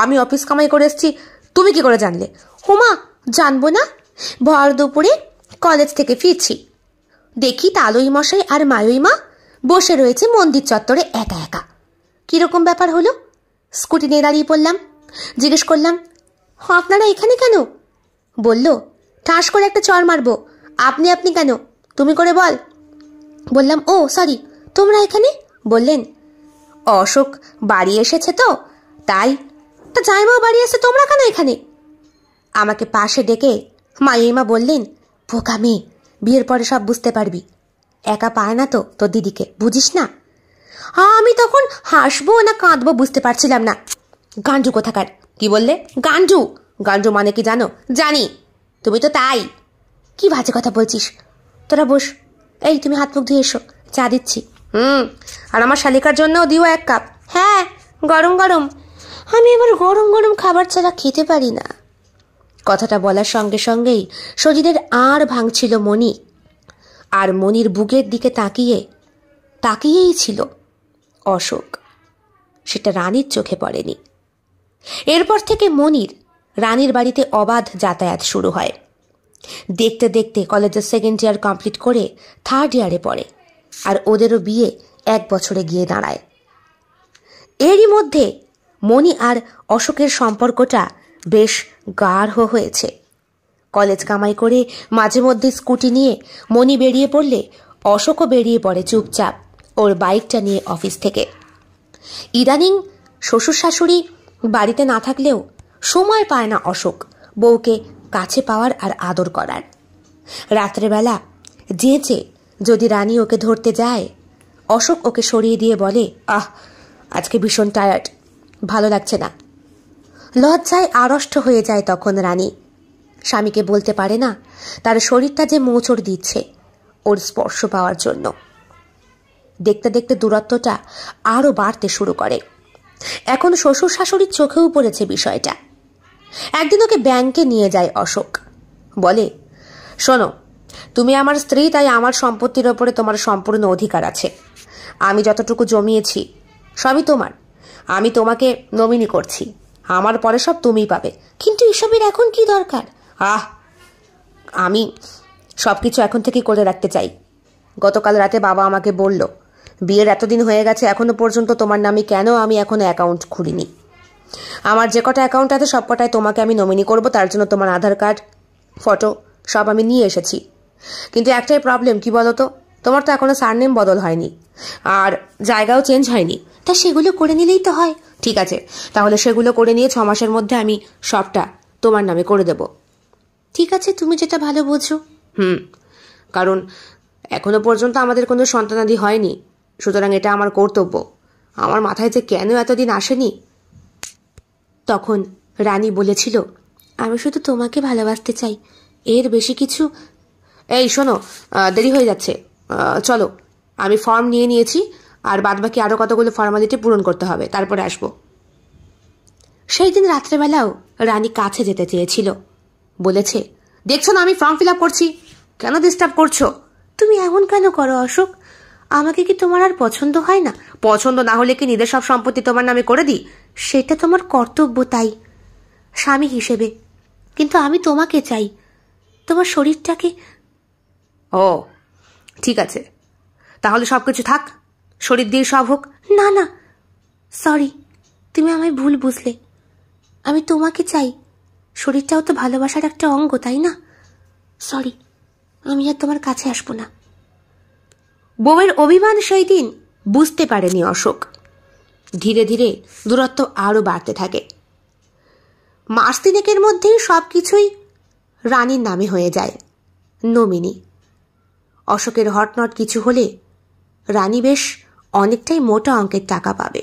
আমি অফিস কামাই করে এসছি, তুমি কি করে জানলে? হোমা, জানবো না? ভর দুপুরে কলেজ থেকে ফিরছি, দেখি তালই মশাই আর মায়ই মা বসে রয়েছে মন্দির চত্বরে একা একা। কিরকম ব্যাপার হলো? স্কুটি নিয়ে দাঁড়িয়ে পড়লাম। জিজ্ঞেস করলাম, আপনারা এখানে কেন? বলল, ঠাস করে একটা চড় মারবো। আপনি আপনি কেন, তুমি করে বল। বললাম, ও সরি, তোমরা এখানে? বললেন, অশোক বাড়ি এসেছে তো তাই। তা জামাইবাবু বাড়ি এসে তোমরা কেন এখানে? আমাকে পাশে ডেকে মাইমা বললেন, বোকা মেয়ে, বিয়ের পরে সব বুঝতে পারবি। একা পায় না তো তোর দিদিকে, বুঝিস না? আমি তখন হাসবো না কাঁদবো বুঝতে পারছিলাম না। গান্ডু কোথাকার। কি বললে? গান্ডু। গান্ডু মানে কি জানো? জানি, তুমি তো তাই। কি বাজে কথা বলছিস? তোরা বস। এই তুমি হাত মুখ ধুয়ে এসো, চা দিচ্ছি। আর আমার শালিকার জন্যও দিও 1 কাপ। হ্যাঁ, গরম গরম। আমি এবার গরম গরম খাবার ছাড়া খেতে পারি না। কথাটা বলার সঙ্গে সঙ্গেই শরীরের আর ভাঙছিল মণি। আর মণির বুকের দিকে তাকিয়েই ছিল অশোক। সেটা রানীর চোখে পড়েনি। এরপর থেকে মণির রানীর বাড়িতে অবাধ যাতায়াত শুরু হয়। দেখতে দেখতে কলেজের 2nd ইয়ার কমপ্লিট করে 3rd ইয়ারে পড়ে, আর ওদেরও বিয়ে 1 বছরে গিয়ে দাঁড়ায়। এরই মধ্যে মণি আর অশোকের সম্পর্কটা বেশ গাঢ় হয়েছে। কলেজ কামাই করে মাঝে মধ্যে স্কুটি নিয়ে মণি বেরিয়ে পড়লে অশোকও বেরিয়ে পড়ে চুপচাপ ওর বাইকটা নিয়ে অফিস থেকে। ইদানিং শ্বশুর শাশুড়ি বাড়িতে না থাকলেও সময় পায় না অশোক বউকে কাছে পাওয়ার আর আদর করার। রাত্রেবেলা যেচে যদি রানী ওকে ধরতে যায়, অশোক ওকে সরিয়ে দিয়ে বলে, আজকে ভীষণ টায়ার্ড, ভালো লাগছে না। লজ্জায় আড়ষ্ট হয়ে যায় তখন রানী। স্বামীকে বলতে পারে না তার শরীরটা যে মোচড় দিচ্ছে ওর স্পর্শ পাওয়ার জন্য। দেখতে দেখতে দূরত্বটা আরও বাড়তে শুরু করে। এখন শ্বশুর শাশুড়ির চোখেও পড়েছে বিষয়টা। একদিন ওকে ব্যাংকে নিয়ে যায় অশোক। বলে, শোনো, তুমি আমার স্ত্রী, তাই আমার সম্পত্তির ওপরে তোমার সম্পূর্ণ অধিকার আছে। আমি যতটুকু জমিয়েছি সবই তোমার। আমি তোমাকে নমিনি করছি, আমার পরে সব তুমিই পাবে। কিন্তু এসবের এখন কি দরকার? আমি সব কিছু এখন থেকে করে রাখতে চাই। গতকাল রাতে বাবা আমাকে বলল, বিয়ের এতদিন হয়ে গেছে এখনো পর্যন্ত তোমার নামে কেন আমি এখনো অ্যাকাউন্ট খুলিনি। আমার যে কটা অ্যাকাউন্ট আছে সব কটায় তোমাকে আমি নমিনি করব, তার জন্য তোমার আধার কার্ড, ফটো সব আমি নিয়ে এসেছি। কিন্তু একটাই প্রবলেম, কি বলো তো, তোমার তো এখনো সারনেম বদল হয়নি আর জায়গাও চেঞ্জ হয়নি। তা সেগুলো করে নিলেই তো হয়। ঠিক আছে, তাহলে সেগুলো করে নিয়ে 6 মাসের মধ্যে আমি সবটা তোমার নামে করে দেব। ঠিক আছে, তুমি যেটা ভালো বোঝো। কারণ এখনো পর্যন্ত আমাদের কোনো সন্তানাদি হয়নি, সুতরাং এটা আমার কর্তব্য। আমার মাথায় যে কেন এতদিন আসেনি। তখন রানী বলেছিল, আমি শুধু তোমাকে ভালোবাসতে চাই, এর বেশি কিছু। এই শোনো, দেরি হয়ে যাচ্ছে, চলো। আমি ফর্ম নিয়ে নিয়েছি, আর বাদবাকি আরও কতগুলো ফর্মালিটি পূরণ করতে হবে, তারপরে আসবো। সেই দিন রাত্রেবেলাও রানী কাছে যেতে চেয়েছিল। বলেছে, দেখছো না আমি ফর্ম ফিল আপ করছি, কেন ডিস্টার্ব করছো? তুমি এমন কেন করো অশোক? আমাকে কি তোমার আর পছন্দ হয় না? পছন্দ না হলে কি নিজের সব সম্পত্তি তোমার নামে করে দিই? সেটা তোমার কর্তব্য, তাই স্বামী হিসেবে। কিন্তু আমি তোমাকে চাই, তোমার শরীরটাকে। ও ঠিক আছে, তাহলে সবকিছু থাক, শরীর দিয়ে সব হোক। না না, সরি, তুমি আমায় ভুল বুঝলে। আমি তোমাকে চাই, শরীরটাও তো ভালোবাসার একটা অঙ্গ, তাই না? সরি, আমি আর তোমার কাছে আসবো না। বউয়ের অভিমান সেই দিন বুঝতে পারেনি অশোক। ধীরে ধীরে দূরত্ব আরও বাড়তে থাকে। মাস 3 মধ্যেই সবকিছুই রানীর নামে হয়ে যায়, নমিনি। অশোকের হটনট কিছু হলে রানী বেশ অনেকটাই মোটা অঙ্কের টাকা পাবে।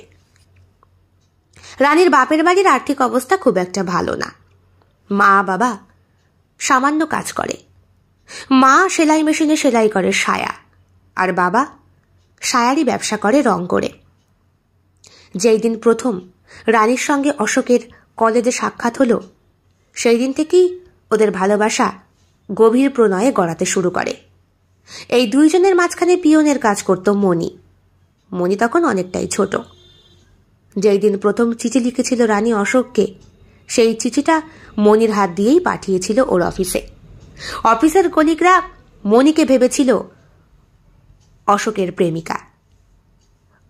রানীর বাপের বাড়ির আর্থিক অবস্থা খুব একটা ভালো না। মা বাবা সামান্য কাজ করে। মা সেলাই মেশিনে সেলাই করে সায়া, আর বাবা সায়ারই ব্যবসা করে রং করে। যেই দিন প্রথম রানীর সঙ্গে অশোকের কলেজে সাক্ষাৎ হলো, সেই দিন থেকেই ওদের ভালোবাসা গভীর প্রণয়ে গড়াতে শুরু করে। এই দুইজনের মাঝখানে পিয়নের কাজ করত মণি। মণি তখন অনেকটাই ছোট। যেই দিন প্রথম চিঠি লিখেছিল রানী অশোককে, সেই চিঠিটা মণির হাত দিয়েই পাঠিয়েছিল ওর অফিসে। অফিসের কলিগরা মণিকে ভেবেছিল অশোকের প্রেমিকা।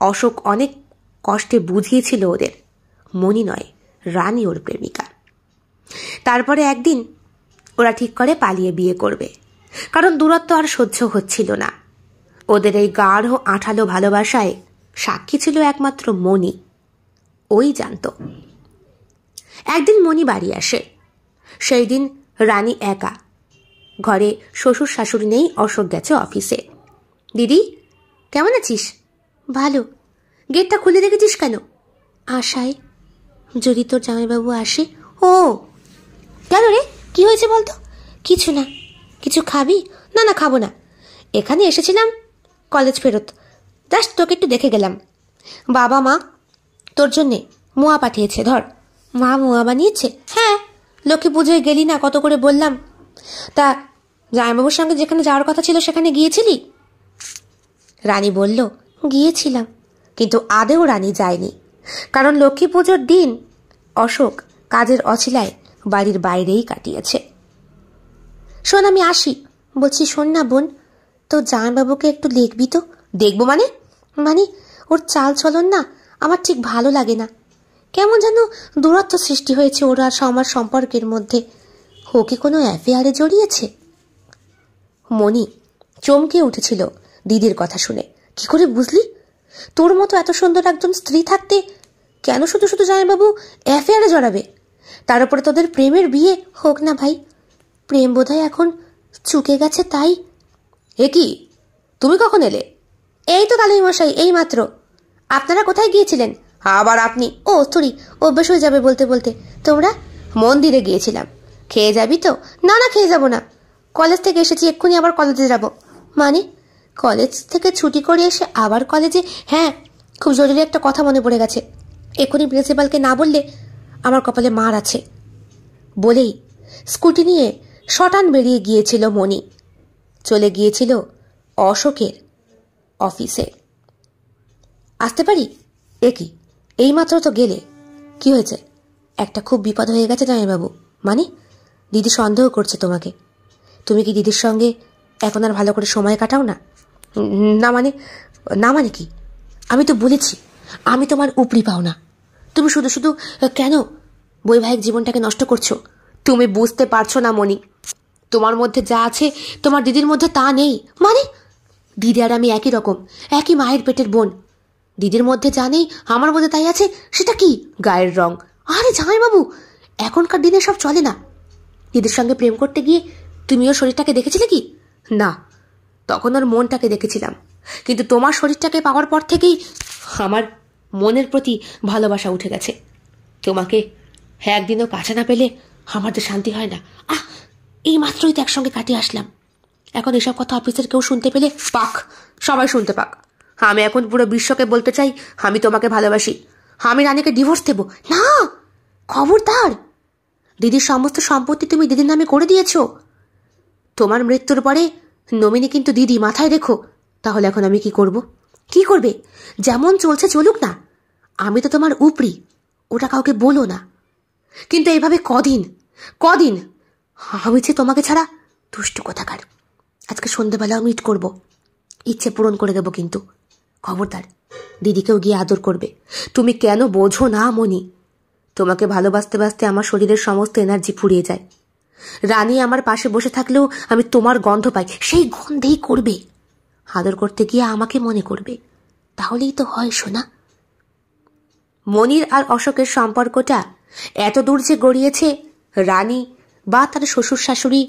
অশোক অনেক কষ্টে বুঝিয়েছিল ওদের মণি নয়, রানী ওর প্রেমিকা। তারপরে একদিন ওরা ঠিক করে পালিয়ে বিয়ে করবে, কারণ দূরত্ব আর সহ্য হচ্ছিল না। ওদের এই গাঢ় আঠালো ভালোবাসায় সাক্ষী ছিল একমাত্র মণি, ওই জানত। একদিন মণি বাড়ি আসে। সেই দিন রানী একা, ঘরে শ্বশুর শাশুড়ি নেই, অশোক গেছে অফিসে। দিদি কেমন আছিস? ভালো। গেটটা খুলে রেখেছিস কেন? আশায়, যদি তোর জামাইবাবু আসে। ও কেন রে, কি হয়েছে বলতো? কিছু না। কিছু খাবি? না না, খাবো না। এখানে এসেছিলাম কলেজ ফেরত, জাস্ট তোকে একটু দেখে গেলাম। বাবা মা তোর জন্যে মোয়া পাঠিয়েছে, ধর। মা মোয়া বানিয়েছে? হ্যাঁ, লক্ষ্মী পুজোয় গেলি না, কত করে বললাম। তা জামাইবাবুর সঙ্গে যেখানে যাওয়ার কথা ছিল সেখানে গিয়েছিলি? রানী বলল, গিয়েছিলাম, কিন্তু আদেও রানী যায়নি, কারণ লক্ষ্মী পুজোর দিন অশোক কাজের অছিলায় বাড়ির বাইরেই কাটিয়েছে। শোন, আমি আসি। বলছি শোন না বোন, তোর জামাইবাবুকে একটু লিখবি তো। দেখবো মানে? মানে ওর চাল চলন না আমার ঠিক ভালো লাগে না। কেমন যেন দূরত্ব সৃষ্টি হয়েছে ওর আর আমার সম্পর্কের মধ্যে। ও কি কোনো অ্যাফেয়ারে জড়িয়েছে? মণি চমকে উঠেছিল দিদির কথা শুনে। কি করে বুঝলি? তোর মতো এত সুন্দর একজন স্ত্রী থাকতে কেন শুধু শুধু জামাইবাবু অ্যাফেয়ারে জড়াবে? তার উপরে তোদের প্রেমের বিয়ে হোক না ভাই, প্রেম বোধহয় এখন চুকে গেছে। তাই এ কি, তুমি কখন এলে? এই তো কালুই মশাই, এই মাত্র। আপনারা কোথায় গিয়েছিলেন? আবার আপনি? ও সরি, অভ্যাস হয়ে যাবে বলতে বলতে। তোমরা? মন্দিরে গিয়েছিলাম। খেয়ে যাবি তো? না না, খেয়ে যাব না। কলেজ থেকে এসেছি, এক্ষুনি আবার কলেজে যাব। মানে কলেজ থেকে ছুটি করে এসে আবার কলেজে? হ্যাঁ, খুব জরুরি একটা কথা মনে পড়ে গেছে। এক্ষুনি প্রিন্সিপালকে না বললে আমার কপালে মার আছে। বলেই স্কুটি নিয়ে শটান বেরিয়ে গিয়েছিল মণি। চলে গিয়েছিল অশোকের অফিসে। আসতে পারি? এ কি, এইমাত্র তো গেলে, কি হয়েছে? একটা খুব বিপদ হয়ে গেছে জামাইবাবু। মানে দিদি সন্দেহ করছে তোমাকে। তুমি কি দিদির সঙ্গে এখন আর ভালো করে সময় কাটাও না? না মানে কি? আমি তো বলেছি আমি তোমার উপরি পাও না। তুমি শুধু শুধু কেন বৈবাহিক জীবনটাকে নষ্ট করছো? তুমি বুঝতে পারছো না মণি, তোমার মধ্যে যা আছে তোমার দিদির মধ্যে তা নেই। মানে দিদি আর আমি একই রকম, একই মায়ের পেটের বোন। দিদির মধ্যে যা নেই আমার মধ্যে তাই আছে। সেটা কি? গায়ের রং। আরে জামাইবাবু, এখনকার দিনে সব চলে না। দিদির সঙ্গে প্রেম করতে গিয়ে তুমি ওর শরীরটাকে দেখেছিলে কি? না, তখন ওর মনটাকে দেখেছিলাম, কিন্তু তোমার শরীরটাকে পাওয়ার পর থেকেই আমার মনের প্রতি ভালোবাসা উঠে গেছে। তোমাকে একদিনও কাছে না পেলে আমার যে শান্তি হয় না। এই মাত্রই তো একসঙ্গে কাটিয়ে আসলাম। এখন এসব কথা অফিসের কেউ শুনতে পেলে? পাক, সবাই শুনতে পাক। আমি এখন পুরো বিশ্বকে বলতে চাই আমি তোমাকে ভালোবাসি। আমি রানীকে ডিভোর্স দেব। না, খবরদার। দিদির সমস্ত সম্পত্তি তুমি দিদির নামে করে দিয়েছো। তোমার মৃত্যুর পরে নমিনি কিন্তু দিদি, মাথায় রেখো। তাহলে এখন আমি কি করব? কি করবে? যেমন চলছে চলুক না। আমি তো তোমার উপরি, ওটা কাউকে বলো না। কিন্তু এইভাবে কদিন? আমি যে তোমাকে ছাড়া দুষ্টু কোথাকার। আজকে সন্ধ্যেবেলাও মিট করব, ইচ্ছে পূরণ করে দেব। কিন্তু খবরদার, দিদিকেও গিয়ে আদর করবে। তুমি কেন বোঝো না মনি? তোমাকে ভালোবাসতে বাসতে আমার শরীরের সমস্ত এনার্জি ফুরিয়ে যায়। রানী আমার পাশে বসে থাকলেও আমি তোমার গন্ধ পাই। সেই গন্ধেই করবে। আদর করতে গিয়ে আমাকে মনে করবে, তাহলেই তো হয় সোনা। মনির আর অশোকের সম্পর্কটা এত দূর যে গড়িয়েছে, রানী বা তার শ্বশুর শাশুড়ি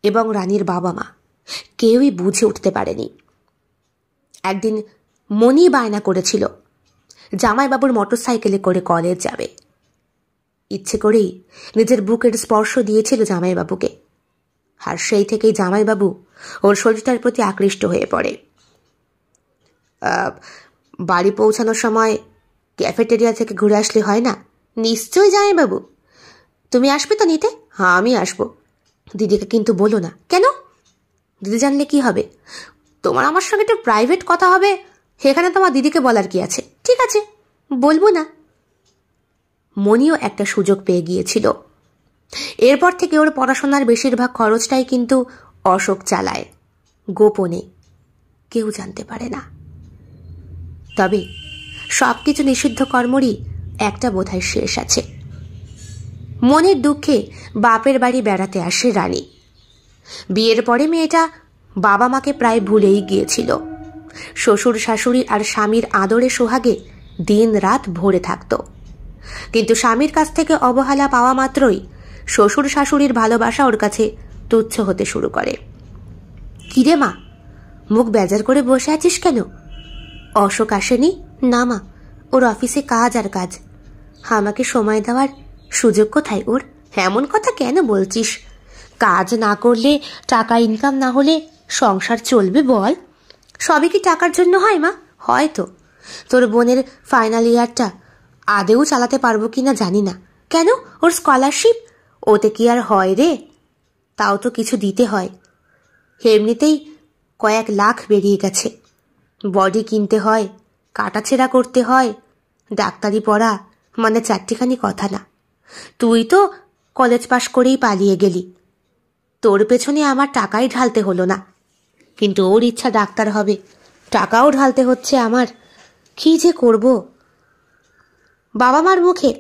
এবং রানীর বাবা মা কেউই বুঝে উঠতে পারেনি। একদিন মনি বায়না করেছিল জামাইবাবুর মোটরসাইকেলে করে কলেজ যাবে। ইচ্ছে করেই নিজের বুকের স্পর্শ দিয়েছিল জামাইবাবুকে, আর সেই থেকেই জামাইবাবু ওর শরীরটার প্রতি আকৃষ্ট হয়ে পড়ে। বাড়ি পৌঁছানোর সময় ক্যাফেটেরিয়া থেকে ঘুরে আসলে হয় না? নিশ্চয়ই জামাইবাবু। তুমি আসবে তো নিতে? হ্যাঁ, আমি আসবো। দিদিকে কিন্তু বলো না। কেন? দিদি জানলে কি হবে? তোমার আমার সঙ্গে একটু প্রাইভেট কথা হবে, সেখানে তোমার দিদিকে বলার কি আছে? ঠিক আছে, বলবো না। মনিও একটা সুযোগ পেয়ে গিয়েছিল। এরপর থেকে ওর পড়াশোনার বেশিরভাগ খরচটাই কিন্তু অশোক চালায়, গোপনে, কেউ জানতে পারে না। তবে সবকিছু নিষিদ্ধ কর্মরই একটা বোধহয় শেষ আছে। মনের দুঃখে বাপের বাড়ি বেড়াতে আসে রানী। বিয়ের পরে মেয়েটা বাবা মাকে প্রায় ভুলেই গিয়েছিল। শ্বশুর শাশুড়ি আর স্বামীর আদরে সোহাগে দিন রাত ভরে থাকত। কিন্তু স্বামীর কাছ থেকে অবহেলা পাওয়া মাত্রই শ্বশুর শাশুড়ির ভালোবাসা ওর কাছে তুচ্ছ হতে শুরু করে। কিরে মা, মুখ বেজার করে বসে আছিস কেন? অশোক আসেনি? না মা, ওর অফিসে কাজ আর কাজ। আমাকে সময় দেওয়ার সুযোগ কোথায় ওর? এমন কথা কেন বলছিস? কাজ না করলে, টাকা ইনকাম না হলে সংসার চলবে বল? সবই কি টাকার জন্য হয় মা? হয়তো। তোর বোনের ফাইনাল ইয়ারটা আদেও চালাতে পারবো কিনা জানি না। কেন? ওর স্কলারশিপ? ওতে কি আর হয় রে? তাও তো কিছু দিতে হয়। এমনিতেই কয়েক লাখ বেরিয়ে গেছে। বডি কিনতে হয়, কাটাছেঁড়া করতে হয়। ডাক্তারি পড়া মানে চারটিখানি কথা না। তুই তো কলেজ পাশ করেই পালিয়ে গেলি, তোর পেছনে আমার টাকাই ঢালতে হলো না। কিন্তু ওর ইচ্ছা ডাক্তার হবে, টাকাও ঢালতে হচ্ছে আমার। কি যে করব? বাবা মার মুখে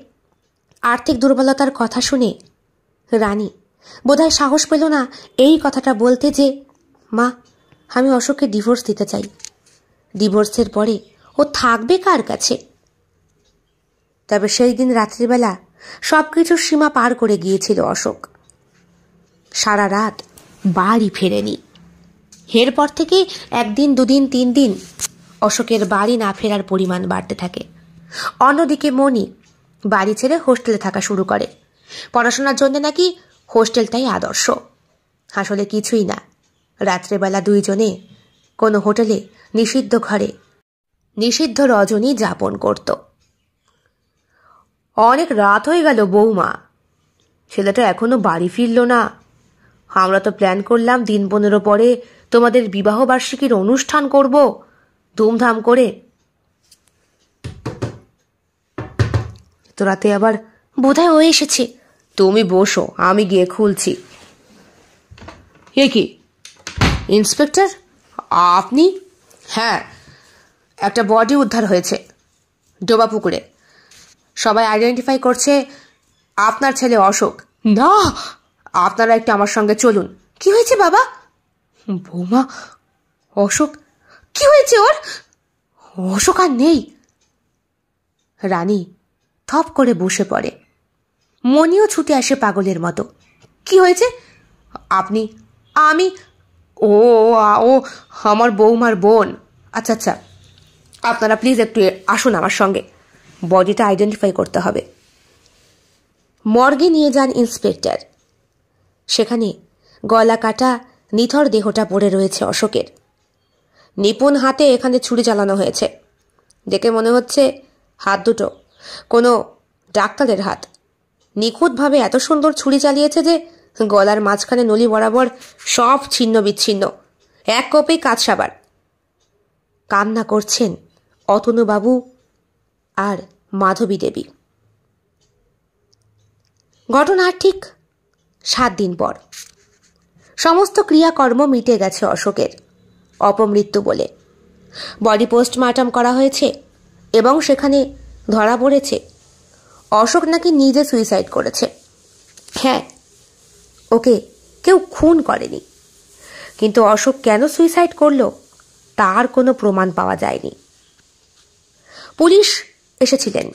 আর্থিক দুর্বলতার কথা শুনে রানী বোধহয় সাহস পেল না এই কথাটা বলতে যে, মা, আমি অশোককে ডিভোর্স দিতে চাই। ডিভোর্সের পরে ও থাকবে কার কাছে? তবে সেই দিন রাত্রিবেলা সবকিছুর সীমা পার করে গিয়েছিল অশোক। সারা রাত বাড়ি ফেরেনি। এরপর থেকে একদিন, দুদিন, 3 দিন অশোকের বাড়ি না ফেরার পরিমাণ বাড়তে থাকে। অন্যদিকে মণি বাড়ি ছেড়ে হোস্টেলে থাকা শুরু করে। পড়াশোনার জন্য নাকি হোস্টেলটাই আদর্শ। আসলে কিছুই না। রাত্রেবেলা দুইজনে কোনো হোটেলে নিষিদ্ধ ঘরে নিষিদ্ধ রজনী যাপন করত। অনেক রাত হয়ে গেল বৌমা, ছেলেটা এখনো বাড়ি ফিরল না। আমরা তো প্ল্যান করলাম দিন 15 পরে তোমাদের বিবাহবার্ষিকীর অনুষ্ঠান করব ধুমধাম করে। তো রাতে আবার বোধহয় ও এসেছে। তুমি বসো, আমি গিয়ে খুলছি। এ কি ইন্সপেক্টর, আপনি? হ্যাঁ, একটা বডি উদ্ধার হয়েছে ডোবা পুকুরে। সবাই আইডেন্টিফাই করছে আপনার ছেলে অশোক। না, আপনারা একটু আমার সঙ্গে চলুন। কি হয়েছে বাবা? বৌমা, অশোক কি হয়েছে ওর? অশোক আর নেই। রানী থপ করে বসে পড়ে। মনিও ছুটে আসে পাগলের মতো। কি হয়েছে? আপনি? আমি? ও ও আমার বৌমার বোন। আচ্ছা আচ্ছা, আপনারা প্লিজ একটু আসুন আমার সঙ্গে, বডিটা আইডেন্টিফাই করতে হবে। মর্গে নিয়ে যান ইন্সপেক্টর। সেখানে গলা কাটা নিথর দেহটা পড়ে রয়েছে অশোকের। নিপুণ হাতে এখানে ছুরি চালানো হয়েছে। দেখে মনে হচ্ছে হাত দুটো কোনো ডাক্তারের হাত। নিখুঁতভাবে এত সুন্দর ছুরি চালিয়েছে যে গলার মাঝখানে নলি বরাবর সব ছিন্ন বিচ্ছিন্ন। এক কোপেই কাজ সাবার। কান্না করছেন অতনুবাবু আর মাধবী দেবী। ঘটনার ঠিক 7 দিন পর সমস্ত ক্রিয়াকর্ম মিটে গেছে অশোকের, অপমৃত্যু বলে। বডি পোস্টমর্টম করা হয়েছে এবং সেখানে ধরা পড়েছে অশোক নাকি নিজে সুইসাইড করেছে। হ্যাঁ, ওকে কেউ খুন করেনি, কিন্তু অশোক কেন সুইসাইড করলো তার কোনো প্রমাণ পাওয়া যায়নি। পুলিশ এসেছিলেন,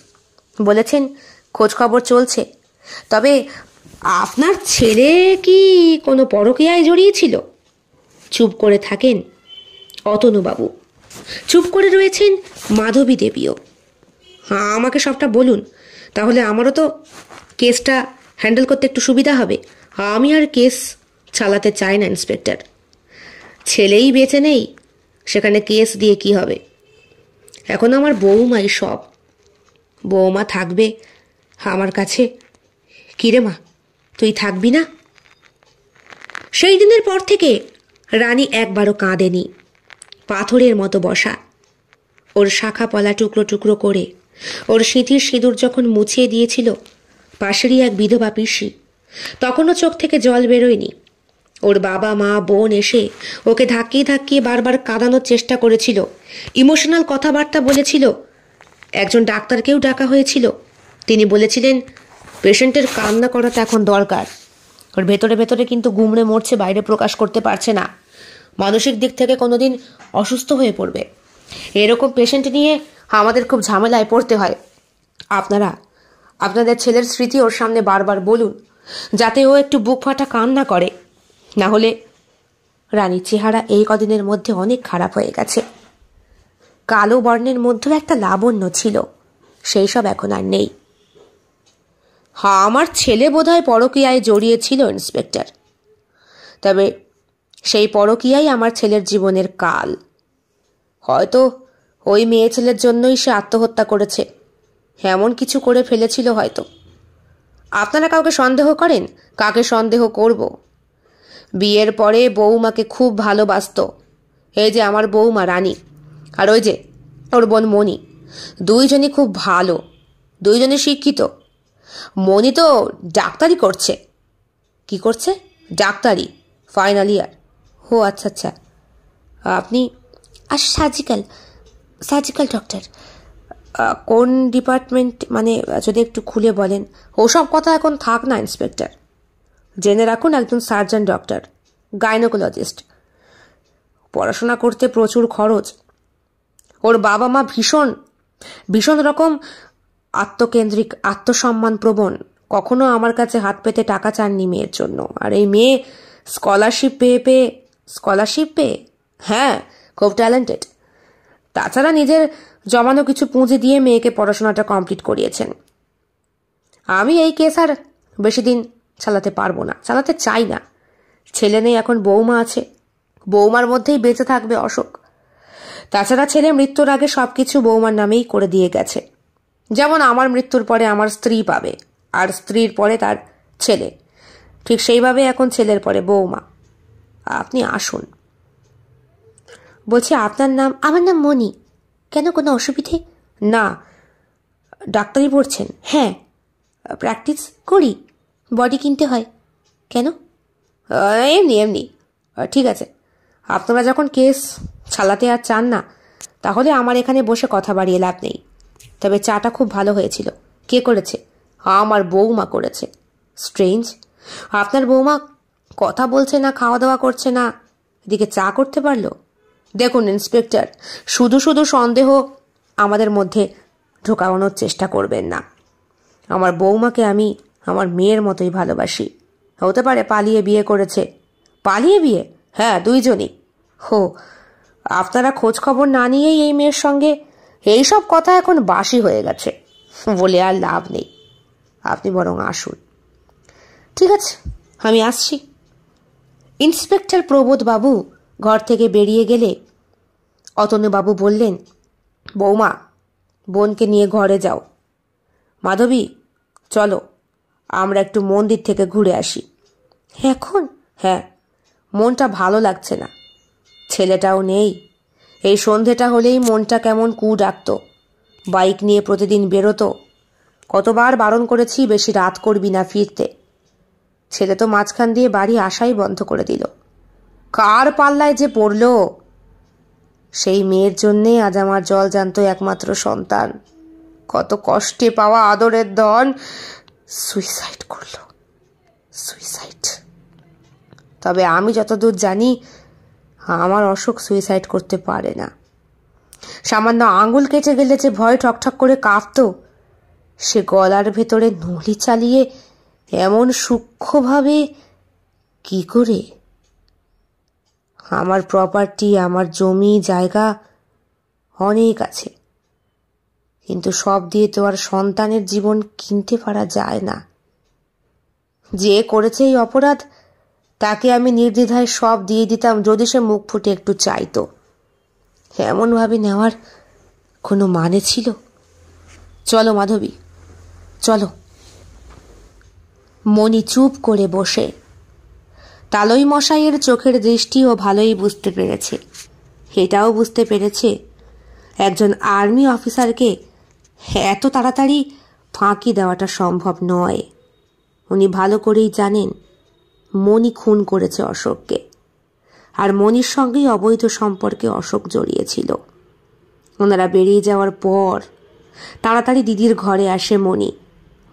বলেছেন খোঁজখবর চলছে, তবে আপনার ছেলে কি কোনো পরকীয়ায় জড়িয়েছিল? চুপ করে থাকেন অতনুবাবু, চুপ করে রয়েছেন মাধবী দেবীও। হ্যাঁ, আমাকে সবটা বলুন, তাহলে আমারও তো কেসটা হ্যান্ডেল করতে একটু সুবিধা হবে। আমি আর কেস চালাতে চাই না ইন্সপেক্টর। ছেলেই বেঁচে নেই, সেখানে কেস দিয়ে কি হবে? এখন আমার বৌমাই সব। বৌমা থাকবে আমার কাছে। কিরে মা, তুই থাকবি না? সেই দিনের পর থেকে রানী একবারও কাঁদেনি। পাথরের মতো বসা। ওর শাখা পলা টুকরো টুকরো করে ওর সিঁথির সিঁদুর যখন মুছিয়ে দিয়েছিল পাশেরই এক বিধবা পিসি, তখনও চোখ থেকে জল বেরোয়নি। ওর বাবা মা বোন এসে ওকে ধাক্কিয়ে ধাক্কিয়ে বারবার কাঁদানোর চেষ্টা করেছিল, ইমোশনাল কথাবার্তা বলেছিল। একজন ডাক্তারকেও ডাকা হয়েছিল। তিনি বলেছিলেন পেশেন্টের কান্না করাটা এখন দরকার। ওর ভেতরে ভেতরে কিন্তু গুমড়ে মরছে, বাইরে প্রকাশ করতে পারছে না। মানসিক দিক থেকে কোনোদিন অসুস্থ হয়ে পড়বে। এরকম পেশেন্ট নিয়ে আমাদের খুব ঝামেলায় পড়তে হয়। আপনারা আপনাদের ছেলের স্মৃতি ওর সামনে বারবার বলুন, যাতে ও একটু বুক ফাটা কান্না করে। না হলে রানীর চেহারা এই কদিনের মধ্যে অনেক খারাপ হয়ে গেছে। কালো বর্ণের মধ্যেও একটা লাবণ্য ছিল, সেই সব এখন আর নেই। হ্যাঁ, আমার ছেলে বোধহয় পরকীয়ায় জড়িয়েছিল ইন্সপেক্টর, তবে সেই পরকীয়াই আমার ছেলের জীবনের কাল। হয়তো ওই মেয়ে ছেলের জন্যই সে আত্মহত্যা করেছে, এমন কিছু করে ফেলেছিল হয়তো। আপনারা কাউকে সন্দেহ করেন? কাকে সন্দেহ করব? বিয়ের পরে বৌমাকে খুব ভালোবাসত। এই যে আমার বৌমা রানী, আর ওই যে ওর বোন মণি, দুইজনই খুব ভালো, দুইজনই শিক্ষিত। মণি তো ডাক্তারি করছে। কি করছে? ডাক্তারি, ফাইনাল ইয়ার। ও আচ্ছা আচ্ছা। আপনি? আর সার্জিক্যাল ডক্টর। কোন ডিপার্টমেন্ট? মানে যদি একটু খুলে বলেন। ওসব কথা এখন থাক না ইন্সপেক্টর। জেনে রাখুন একজন সার্জন ডক্টর, গাইনোকোলজিস্ট। পড়াশোনা করতে প্রচুর খরচ। ওর বাবা মা ভীষণ রকম আত্মকেন্দ্রিক, আত্মসম্মান প্রবণ। কখনো আমার কাছে হাত পেতে টাকা চাননি মেয়ের জন্য। আর এই মেয়ে স্কলারশিপ পেয়ে হ্যাঁ, খুব ট্যালেন্টেড। তাছাড়া নিজের জমানো কিছু পুঁজি দিয়ে মেয়েকে পড়াশোনাটা কমপ্লিট করিয়েছেন। আমি এই কেস আর বেশি দিন চালাতে পারবো না, চালাতে চাই না। ছেলে নেই, এখন বৌমা আছে, বৌমার মধ্যেই বেঁচে থাকবে অশোক। তাছাড়া ছেলে মৃত্যুর আগে সবকিছু বৌমার নামেই করে দিয়ে গেছে। যেমন আমার মৃত্যুর পরে আমার স্ত্রী পাবে, আর স্ত্রীর পরে তার ছেলে, ঠিক সেইভাবে এখন ছেলের পরে বৌমা। আপনি আসুন। বলছি আপনার নাম? আমার নাম মণি। কেন, কোনো অসুবিধে? না। ডাক্তারি পড়ছেন? হ্যাঁ, প্র্যাকটিস করি। বডি কিনতে হয়। কেন? এমনি এমনি। ঠিক আছে, আপনারা যখন কেস চালাতে আর চান না, তাহলে আমার এখানে বসে কথা বাড়িয়ে লাভ নেই। তবে চাটা খুব ভালো হয়েছিল। কে করেছে? আমার বৌমা করেছে। স্ট্রেঞ্জ, আপনার বৌমা কথা বলছে না, খাওয়া দাওয়া করছে না, এদিকে চা করতে পারলো? দেখুন ইন্সপেক্টর, শুধু শুধু সন্দেহ আমাদের মধ্যে ঢোকানোর চেষ্টা করবেন না। আমার বৌমাকে আমি আমার মেয়ের মতোই ভালোবাসি। হতে পারে পালিয়ে বিয়ে করেছে। পালিয়ে বিয়ে? হ্যাঁ, দুইজনই। হো, আপনারা খোঁজ খবর না নিয়েই এই মেয়ের সঙ্গে এইসব কথা এখন বাসি হয়ে গেছে বলে আর লাভ নেই। আপনি বরং আসুন। ঠিক আছে, আমি আসছি। ইন্সপেক্টর প্রবোধ বাবু ঘর থেকে বেরিয়ে গেলে অতনুবাবু বললেন, বৌমা, বোনকে নিয়ে ঘরে যাও। মাধবী, চলো আমরা একটু মন্দির থেকে ঘুরে আসি। এখন? হ্যাঁ, মনটা ভালো লাগছে না। ছেলেটাও নেই। এই সন্ধেটা হলেই মনটা কেমন কু ডাকত। বাইক নিয়ে প্রতিদিন বেরোতো। কতবার বারণ করেছি বেশি রাত করবি না ফিরতে। ছেলে তো মাঝখান দিয়ে বাড়ি আসাই বন্ধ করে দিল। কার পাল্লায় যে পড়ল! সেই মেয়ের জন্যে আজ আমার জলজান্ত একমাত্র সন্তান, কত কষ্টে পাওয়া আদরের ধন, সুইসাইড করল। সুইসাইড। তবে আমি যতদূর জানি আমার অশোক সুইসাইড করতে পারে না। সামান্য আঙুল কেটে গেলে যে ভয় ঠকঠক করে কাঁপত, সে গলার ভেতরে নলি চালিয়ে এমন সূক্ষ্মভাবে কি করে? আমার প্রপার্টি, আমার জমি জায়গা অনেক আছে, কিন্তু সব দিয়ে তো আর সন্তানের জীবন কিনতে পারা যায় না। যে করেছে এই অপরাধ, তাকে আমি নির্দ্বিধায় সব দিয়ে দিতাম যদি সে মুখ ফুটে একটু চাইতো। এমনভাবে নেওয়ার কোনো মানে ছিল? চলো মাধবী, চলো। মণি চুপ করে বসে তালই মশাইয়ের চোখের দৃষ্টিও ভালোই বুঝতে পেরেছে। এটাও বুঝতে পেরেছে একজন আর্মি অফিসারকে এত তাড়াতাড়ি ফাঁকি দেওয়াটা সম্ভব নয়। উনি ভালো করেই জানেন মণি খুন করেছে অশোককে, আর মণির সঙ্গেই অবৈধ সম্পর্কে অশোক জড়িয়েছিল। ওনারা বেরিয়ে যাওয়ার পর তাড়াতাড়ি দিদির ঘরে আসে মণি।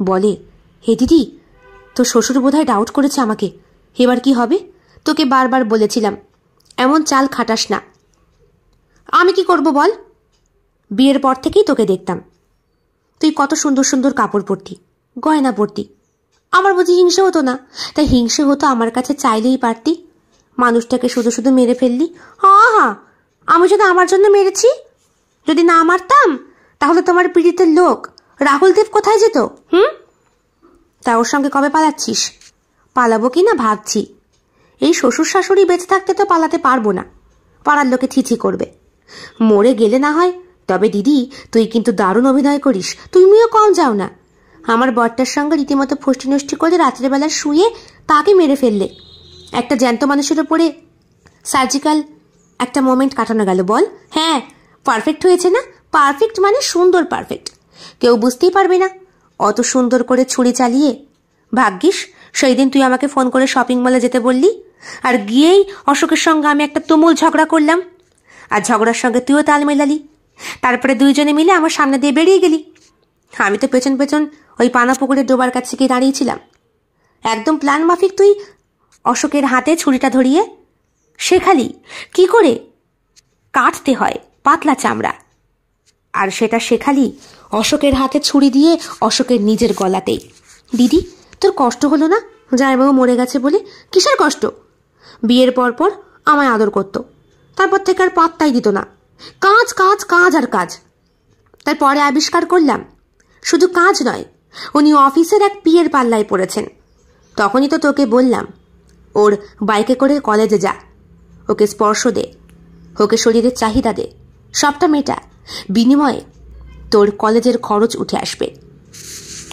বলে, হে দিদি, তোর শ্বশুর বোধহয় ডাউট করেছে আমাকে। এবার কি হবে? তোকে বারবার বলেছিলাম এমন চাল খাটাস না। আমি কি করব বল? বিয়ের পর থেকেই তোকে দেখতাম, তুই কত সুন্দর সুন্দর কাপড় পরতি, গয়না পরতি। আমার বুঝি হিংসে হতো না? তাই হিংসে হতো আমার কাছে চাইলেই পারতি। মানুষটাকে শুধু শুধু মেরে ফেললি। হ্যাঁ, আমি যদি আমার জন্য মেরেছি, যদি না মারতাম তাহলে তোমার পীড়িতের লোক রাহুল দেব কোথায় যেত? তা ওর সঙ্গে কবে পালাচ্ছিস? পালাবো কি না ভাবছি। এই শ্বশুর শাশুড়ি বেঁচে থাকতে তো পালাতে পারবো না, পাড়ার লোকে ছিছি করবে। মরে গেলে না হয়, তবে দিদি তুই কিন্তু দারুণ অভিনয় করিস, তুমিও কম যাও না। আমার বরটার সঙ্গে রীতিমতো ফষ্টি নষ্টি করে রাত্রেবেলা শুয়ে তাকে মেরে ফেললে। একটা জ্যান্ত মানুষের ওপরে সার্জিক্যাল একটা মোমেন্ট কাটানো গেল। বল, হ্যাঁ, পারফেক্ট হয়েছে না? পারফেক্ট মানে সুন্দর পারফেক্ট, কেউ বুঝতেই পারবে না। অত সুন্দর করে ছুরি চালিয়ে। ভাগ্যিস সেই দিন তুই আমাকে ফোন করে শপিং মলে যেতে বললি, আর গিয়েই অশোকের সঙ্গে আমি একটা তুমুল ঝগড়া করলাম, আর ঝগড়ার সঙ্গে তুইও তাল মেলালি। তারপরে দুইজনে মিলে আমার সামনে দিয়ে বেরিয়ে গেলি। আমি তো পেছন পেছন ওই পানা পুকুরের ডোবার কাছে গিয়ে দাঁড়িয়েছিলাম। একদম প্ল্যান মাফিক তুই অশোকের হাতে ছুরিটা ধরিয়ে শেখালি কি করে কাটতে হয় পাতলা চামড়া, আর সেটা শেখালি অশোকের হাতে ছুরি দিয়ে অশোকের নিজের গলাতেই। দিদি, তোর কষ্ট হলো না জামাইবাবু মরে গেছে বলে? কিসের কষ্ট? বিয়ের পর পর আমায় আদর করতো, তারপর থেকে আর পাত্তাই দিত না। কাজ কাজ কাজ আর কাজ। তাই পরে আবিষ্কার করলাম শুধু কাজ নয়, উনি অফিসের এক পিয়ের পাল্লায় পড়েছেন। তখনই তো তোকে বললাম ওর বাইকে করে কলেজে যা, ওকে স্পর্শ দে, ওকে শরীরের চাহিদা দে, সবটা মেটা, বিনিময়ে তোর কলেজের খরচ উঠে আসবে।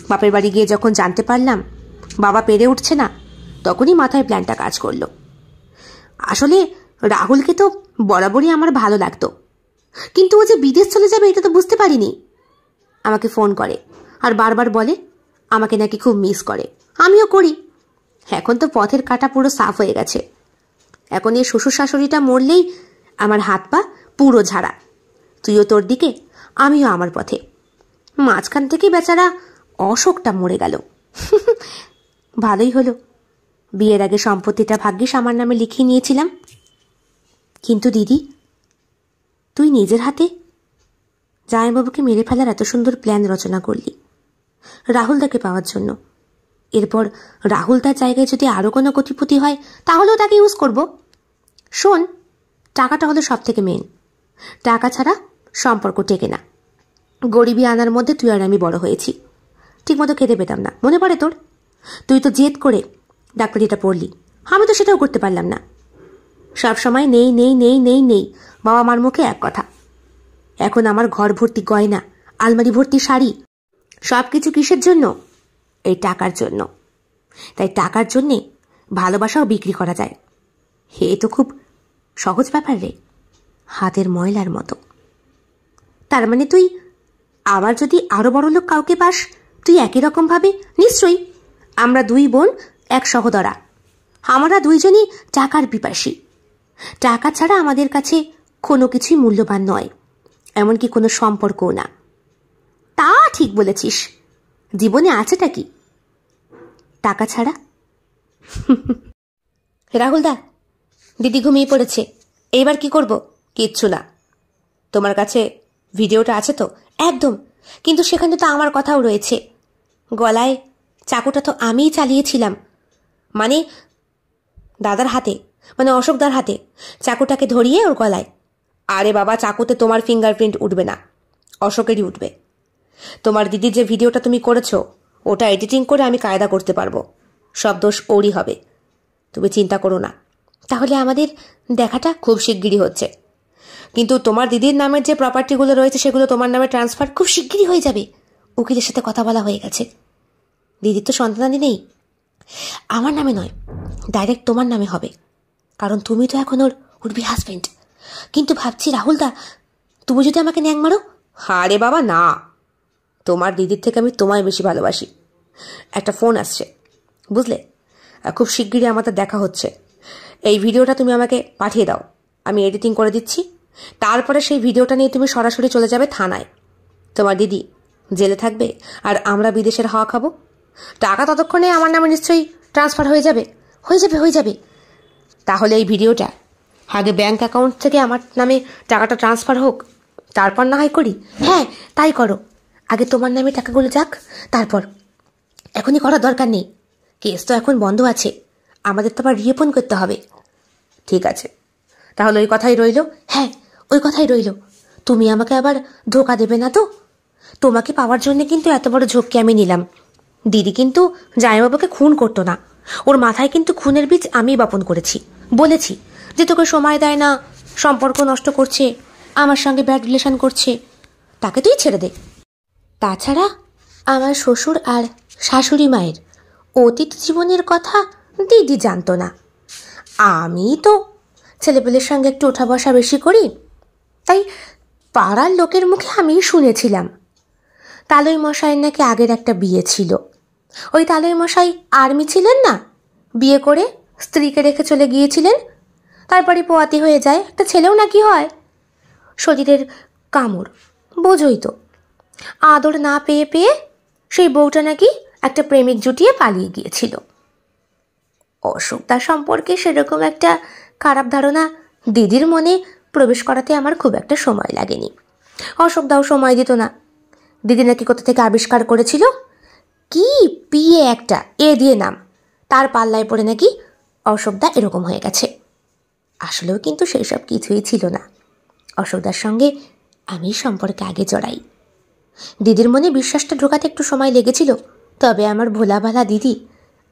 বাপের বাড়ি গিয়ে যখন জানতে পারলাম বাবা পেরে উঠছে না, তখনই মাথায় প্ল্যানটা কাজ করলো। আসলে রাহুলকে তো বরাবরই আমার ভালো লাগতো, কিন্তু ও যে বিদেশ চলে যাবে এটা তো বুঝতে পারিনি। আমাকে ফোন করে আর বারবার বলে আমাকে নাকি খুব মিস করে। আমিও করি। এখন তো পথের কাঁটা পুরো সাফ হয়ে গেছে। এখন এই শ্বশুর শাশুড়িটা মরলেই আমার হাত পা পুরো ঝাড়া। তুইও তোর দিকে, আমিও আমার পথে। মাঝখান থেকে বেচারা অশোকটা মরে গেল। ভালোই হলো, বিয়ের আগে সম্পত্তিটা ভাগ্যিস আমার নামে লিখিয়ে নিয়েছিলাম। কিন্তু দিদি, তুই নিজের হাতে জামাইবাবুকে মেরে ফেলার এত সুন্দর প্ল্যান রচনা করলি রাহুলদাকে পাওয়ার জন্য। এরপর রাহুল তার জায়গায় যদি আরও কোনো কোটিপতি হয় তাহলেও তাকে ইউজ করব। শোন, টাকাটা হলো সব থেকে মেন। টাকা ছাড়া সম্পর্ক টেকে না। গরিবী আনার মধ্যে তুই আর আমি বড় হয়েছি, ঠিকমতো খেতে পেতাম না, মনে পড়ে তোর? তুই তো জেদ করে ডাক্তারিটা পড়লি, আমি তো সেটাও করতে পারলাম না। সব সময় নেই নেই নেই নেই নেই, বাবা মার মুখে এক কথা। এখন আমার ঘর ভর্তি গয়না, আলমারি ভর্তি শাড়ি, সব কিছু কিসের জন্য? এই টাকার জন্য। তাই টাকার জন্যে ভালোবাসাও বিক্রি করা যায়। হে তো খুব সহজ ব্যাপার রে, হাতের ময়লার মতো। তার মানে তুই আবার যদি আরো বড় লোক কাউকে পাস, তুই একই রকম ভাবে? নিশ্চয়ই। আমরা দুই বোন, এক সহোদরা। আমরা দুইজনই টাকার পিপাসী। টাকা ছাড়া আমাদের কাছে কোনো কিছুই মূল্যবান নয়, এমনকি কোনো সম্পর্কও না। তা ঠিক বলেছিস। জীবনে আছেটা কি টাকা ছাড়া? রাহুলদা, দিদি ঘুমিয়ে পড়েছে, এইবার কি করব? কিচ্ছু না। তোমার কাছে ভিডিওটা আছে তো? একদম। কিন্তু সেখানে তো আমার কথাও রয়েছে। গলায় চাকুটা তো আমিই চালিয়েছিলাম, মানে দাদার হাতে, মানে অশোকদার হাতে চাকুটাকে ধরিয়ে ওর গলায়। আরে বাবা, চাকুতে তোমার ফিঙ্গারপ্রিন্ট উঠবে না, অশোকেরই উঠবে। তোমার দিদির যে ভিডিওটা তুমি করেছো ওটা এডিটিং করে আমি কায়দা করতে পারবো, সব দোষ ওরই হবে, তুমি চিন্তা করো না। তাহলে আমাদের দেখাটা খুব শিগগিরই হচ্ছে, কিন্তু তোমার দিদির নামের যে প্রপার্টিগুলো রয়েছে সেগুলো তোমার নামে ট্রান্সফার খুব শিগগিরই হয়ে যাবে। উকিলের সাথে কথা বলা হয়ে গেছে। দিদির তো সন্তানাদি নেই, আমার নামে নয়, ডাইরেক্ট তোমার নামে হবে, কারণ তুমি তো এখন ওর উঠবি হাজবেন্ড। কিন্তু ভাবছি রাহুলদা, তুমি যদি আমাকে ন্যাং মারো? আরে বাবা না, তোমার দিদির থেকে আমি তোমায় বেশি ভালোবাসি। একটা ফোন আসছে, বুঝলে? খুব শিগগিরই আমাদের দেখা হচ্ছে। এই ভিডিওটা তুমি আমাকে পাঠিয়ে দাও, আমি এডিটিং করে দিচ্ছি। তারপরে সেই ভিডিওটা নিয়ে তুমি সরাসরি চলে যাবে থানায়। তোমার দিদি জেলে থাকবে আর আমরা বিদেশের হাওয়া খাবো। টাকা ততক্ষণে আমার নামে নিশ্চয়ই ট্রান্সফার হয়ে যাবে। হয়ে যাবে হয়ে যাবে। তাহলে এই ভিডিওটা আগে ব্যাংক অ্যাকাউন্ট থেকে আমার নামে টাকাটা ট্রান্সফার হোক, তারপর না হয় করি। হ্যাঁ, তাই করো। আগে তোমার নামে টাকাগুলো যাক, তারপর। এখনই করার দরকার নেই, কেস তো এখন বন্ধ আছে, আমাদের তো আবার রিওপেন করতে হবে। ঠিক আছে, তাহলে ওই কথাই রইল। হ্যাঁ, ওই কথাই রইল। তুমি আমাকে আবার ধোকা দেবে না তো? তোমাকে পাওয়ার জন্য কিন্তু এত বড় ঝক্কি আমি নিলাম। দিদি কিন্তু জামাইবাবুকে খুন করতো না, ওর মাথায় কিন্তু খুনের বীজ আমি বপন করেছি। বলেছি যে তোকে সময় দেয় না, সম্পর্ক নষ্ট করছে, আমার সঙ্গে ব্যাড রিলেশন করছে, তাকে তুই ছেড়ে দে। তাছাড়া আমার শ্বশুর আর শাশুড়ি মায়ের অতীত জীবনের কথা দিদি জানতো না। আমি তো ছেলেপেলের সঙ্গে একটু ওঠা বসা বেশি করি, তাই পাড়ার লোকের মুখে আমি শুনেছিলাম তালই মশাইয়ের নাকি আগের একটা বিয়ে ছিল। ওই তালই মশাই আর্মি ছিলেন না, বিয়ে করে স্ত্রীকে রেখে চলে গিয়েছিলেন, তারপরে পোয়াতি হয়ে যায়, একটা ছেলেও নাকি হয়। শরীরের কামড়, বোঝই তো। আদর না পেয়ে পেয়ে সেই বউটা নাকি একটা প্রেমিক জুটিয়ে পালিয়ে গিয়েছিল। অশোকদার সম্পর্কে সেরকম একটা খারাপ ধারণা দিদির মনে প্রবেশ করাতে আমার খুব একটা সময় লাগেনি। অশোকদাও সময় দিত না। দিদি নাকি কোথা থেকে আবিষ্কার করেছিল কি পিয়ে একটা এ দিয়ে নাম, তার পাল্লায় পড়ে নাকি অশোকদা এরকম হয়ে গেছে। আসলেও কিন্তু সেই সব কিছুই ছিল না। অশোকদার সঙ্গে আমি সম্পর্কে আগে জড়াই। দিদির মনে বিশ্বাসটা ঢোকাতে একটু সময় লেগেছিল, তবে আমার ভোলাভালা দিদি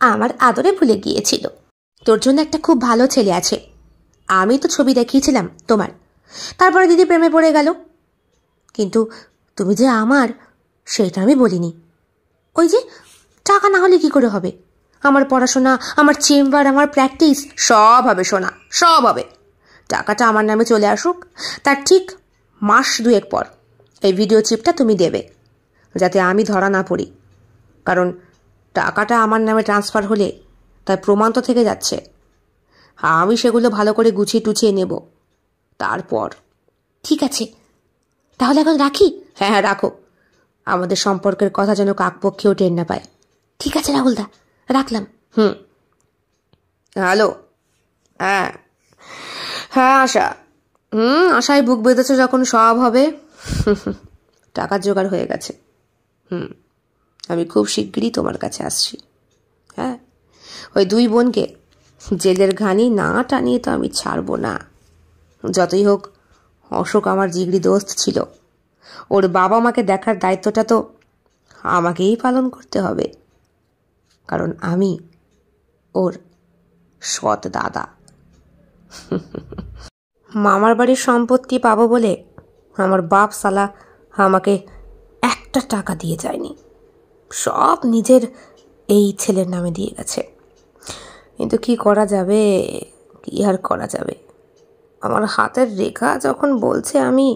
আমার আদরে ভুলে গিয়েছিল। তোর জন্য একটা খুব ভালো ছেলে আছে, আমি তো ছবি দেখিয়েছিলাম তোমার। তারপরে দিদি প্রেমে পড়ে গেল, কিন্তু তুমি যে আমার সেটা আমি বলিনি। ওই যে টাকা না হলে কি করে হবে? আমার পড়াশোনা, আমার চেম্বার, আমার প্র্যাকটিস সব হবে সোনা, সব হবে। টাকাটা আমার নামে চলে আসুক, তার ঠিক মাস 2 পর এই ভিডিও চিপটা তুমি দেবে, যাতে আমি ধরা না পড়ি। কারণ টাকাটা আমার নামে ট্রান্সফার হলে তার প্রমাণ তো থেকে যাচ্ছে। আমি সেগুলো ভালো করে গুছিয়ে টুছিয়ে নেব তারপর। ঠিক আছে, তাহলে এখন রাখি? হ্যাঁ হ্যাঁ, রাখো। আমাদের সম্পর্কের কথা যেন কাকপক্ষেও টের না পায়। ঠিক আছে রাহুলদা, রাখলাম। হ্যালো। হ্যাঁ হ্যাঁ আশা, আশায় বুক বেঁধেছে যখন সব হবে। টাকার জোগাড় হয়ে গেছে। আমি খুব শিগগিরই তোমার কাছে আসছি। হ্যাঁ, ওই 2 বোনকে জেলের ঘানি না টানিয়ে তো আমি ছাড়বো না। যতই হোক অশোক আমার জিগরি দোস্ত ছিল, ওর বাবা মাকে দেখার দায়িত্বটা তো আমাকেই পালন করতে হবে, কারণ আমি ওর সৎ দাদা। মামার বাড়ির সম্পত্তি পাবো বলে আমার বাপ সালা আমাকে একটা টাকা দিয়ে যায়নি, সব নিজের এই ছেলের নামে দিয়ে গেছে। কিন্তু কি করা যাবে, কি আর করা যাবে? আমার হাতের রেখা যখন বলছে আমি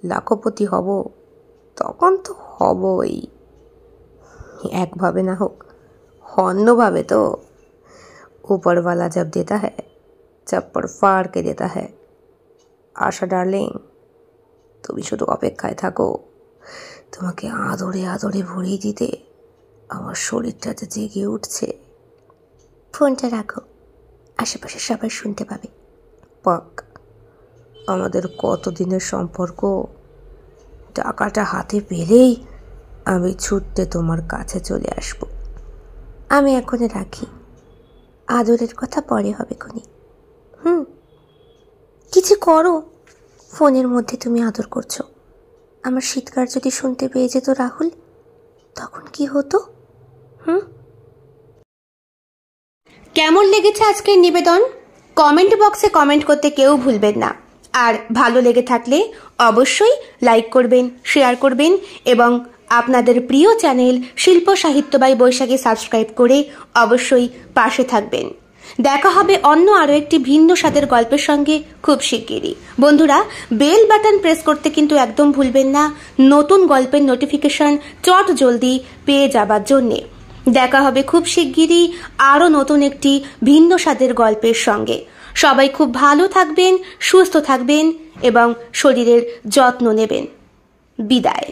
লাখপতি হব, তখন তো হবই। একভাবে না হোক অন্যভাবে তো। ऊपरवाला जब देता है चप्पड़ फाड़ के देता है। আশা ডার্লিং, তুমি শুধু অপেক্ষায় থাকো, তোমাকে আদরে আদরে ভরিয়ে দিতে আমার শরীরটা যে জেগে উঠছে। ফোনটা রাখো, আশেপাশে সবাই শুনতে পাবে। পাক, আমাদের কতদিনের সম্পর্ক, টাকাটা হাতে পেলেই আমি ছুটতে তোমার কাছে চলে আসব। আমি এখনই রাখি, আদরের কথা পরে হবে খনি। কিছু করো, ফোনের মধ্যে তুমি আদর করছো। আমার শীতকার যদি শুনতে পেয়ে যেত রাহুল, তখন কি হতো? কেমন লেগেছে আজকের নিবেদন? কমেন্ট বক্সে কমেন্ট করতে কেউ ভুলবেন না। আর ভালো লেগে থাকলে অবশ্যই লাইক করবেন, শেয়ার করবেন এবং আপনাদের প্রিয় চ্যানেল শিল্প সাহিত্য বাই বৈশাখী সাবস্ক্রাইব করে অবশ্যই পাশে থাকবেন। দেখা হবে অন্য আরও একটি ভিন্ন স্বাদের গল্পের সঙ্গে খুব শিগগিরই। বন্ধুরা, বেল বাটন প্রেস করতে কিন্তু একদম ভুলবেন না, নতুন গল্পের নোটিফিকেশন চট জলদি পেয়ে যাবার জন্যে। দেখা হবে খুব শিগগিরই আরও নতুন একটি ভিন্ন স্বাদের গল্পের সঙ্গে। সবাই খুব ভালো থাকবেন, সুস্থ থাকবেন এবং শরীরের যত্ন নেবেন। বিদায়।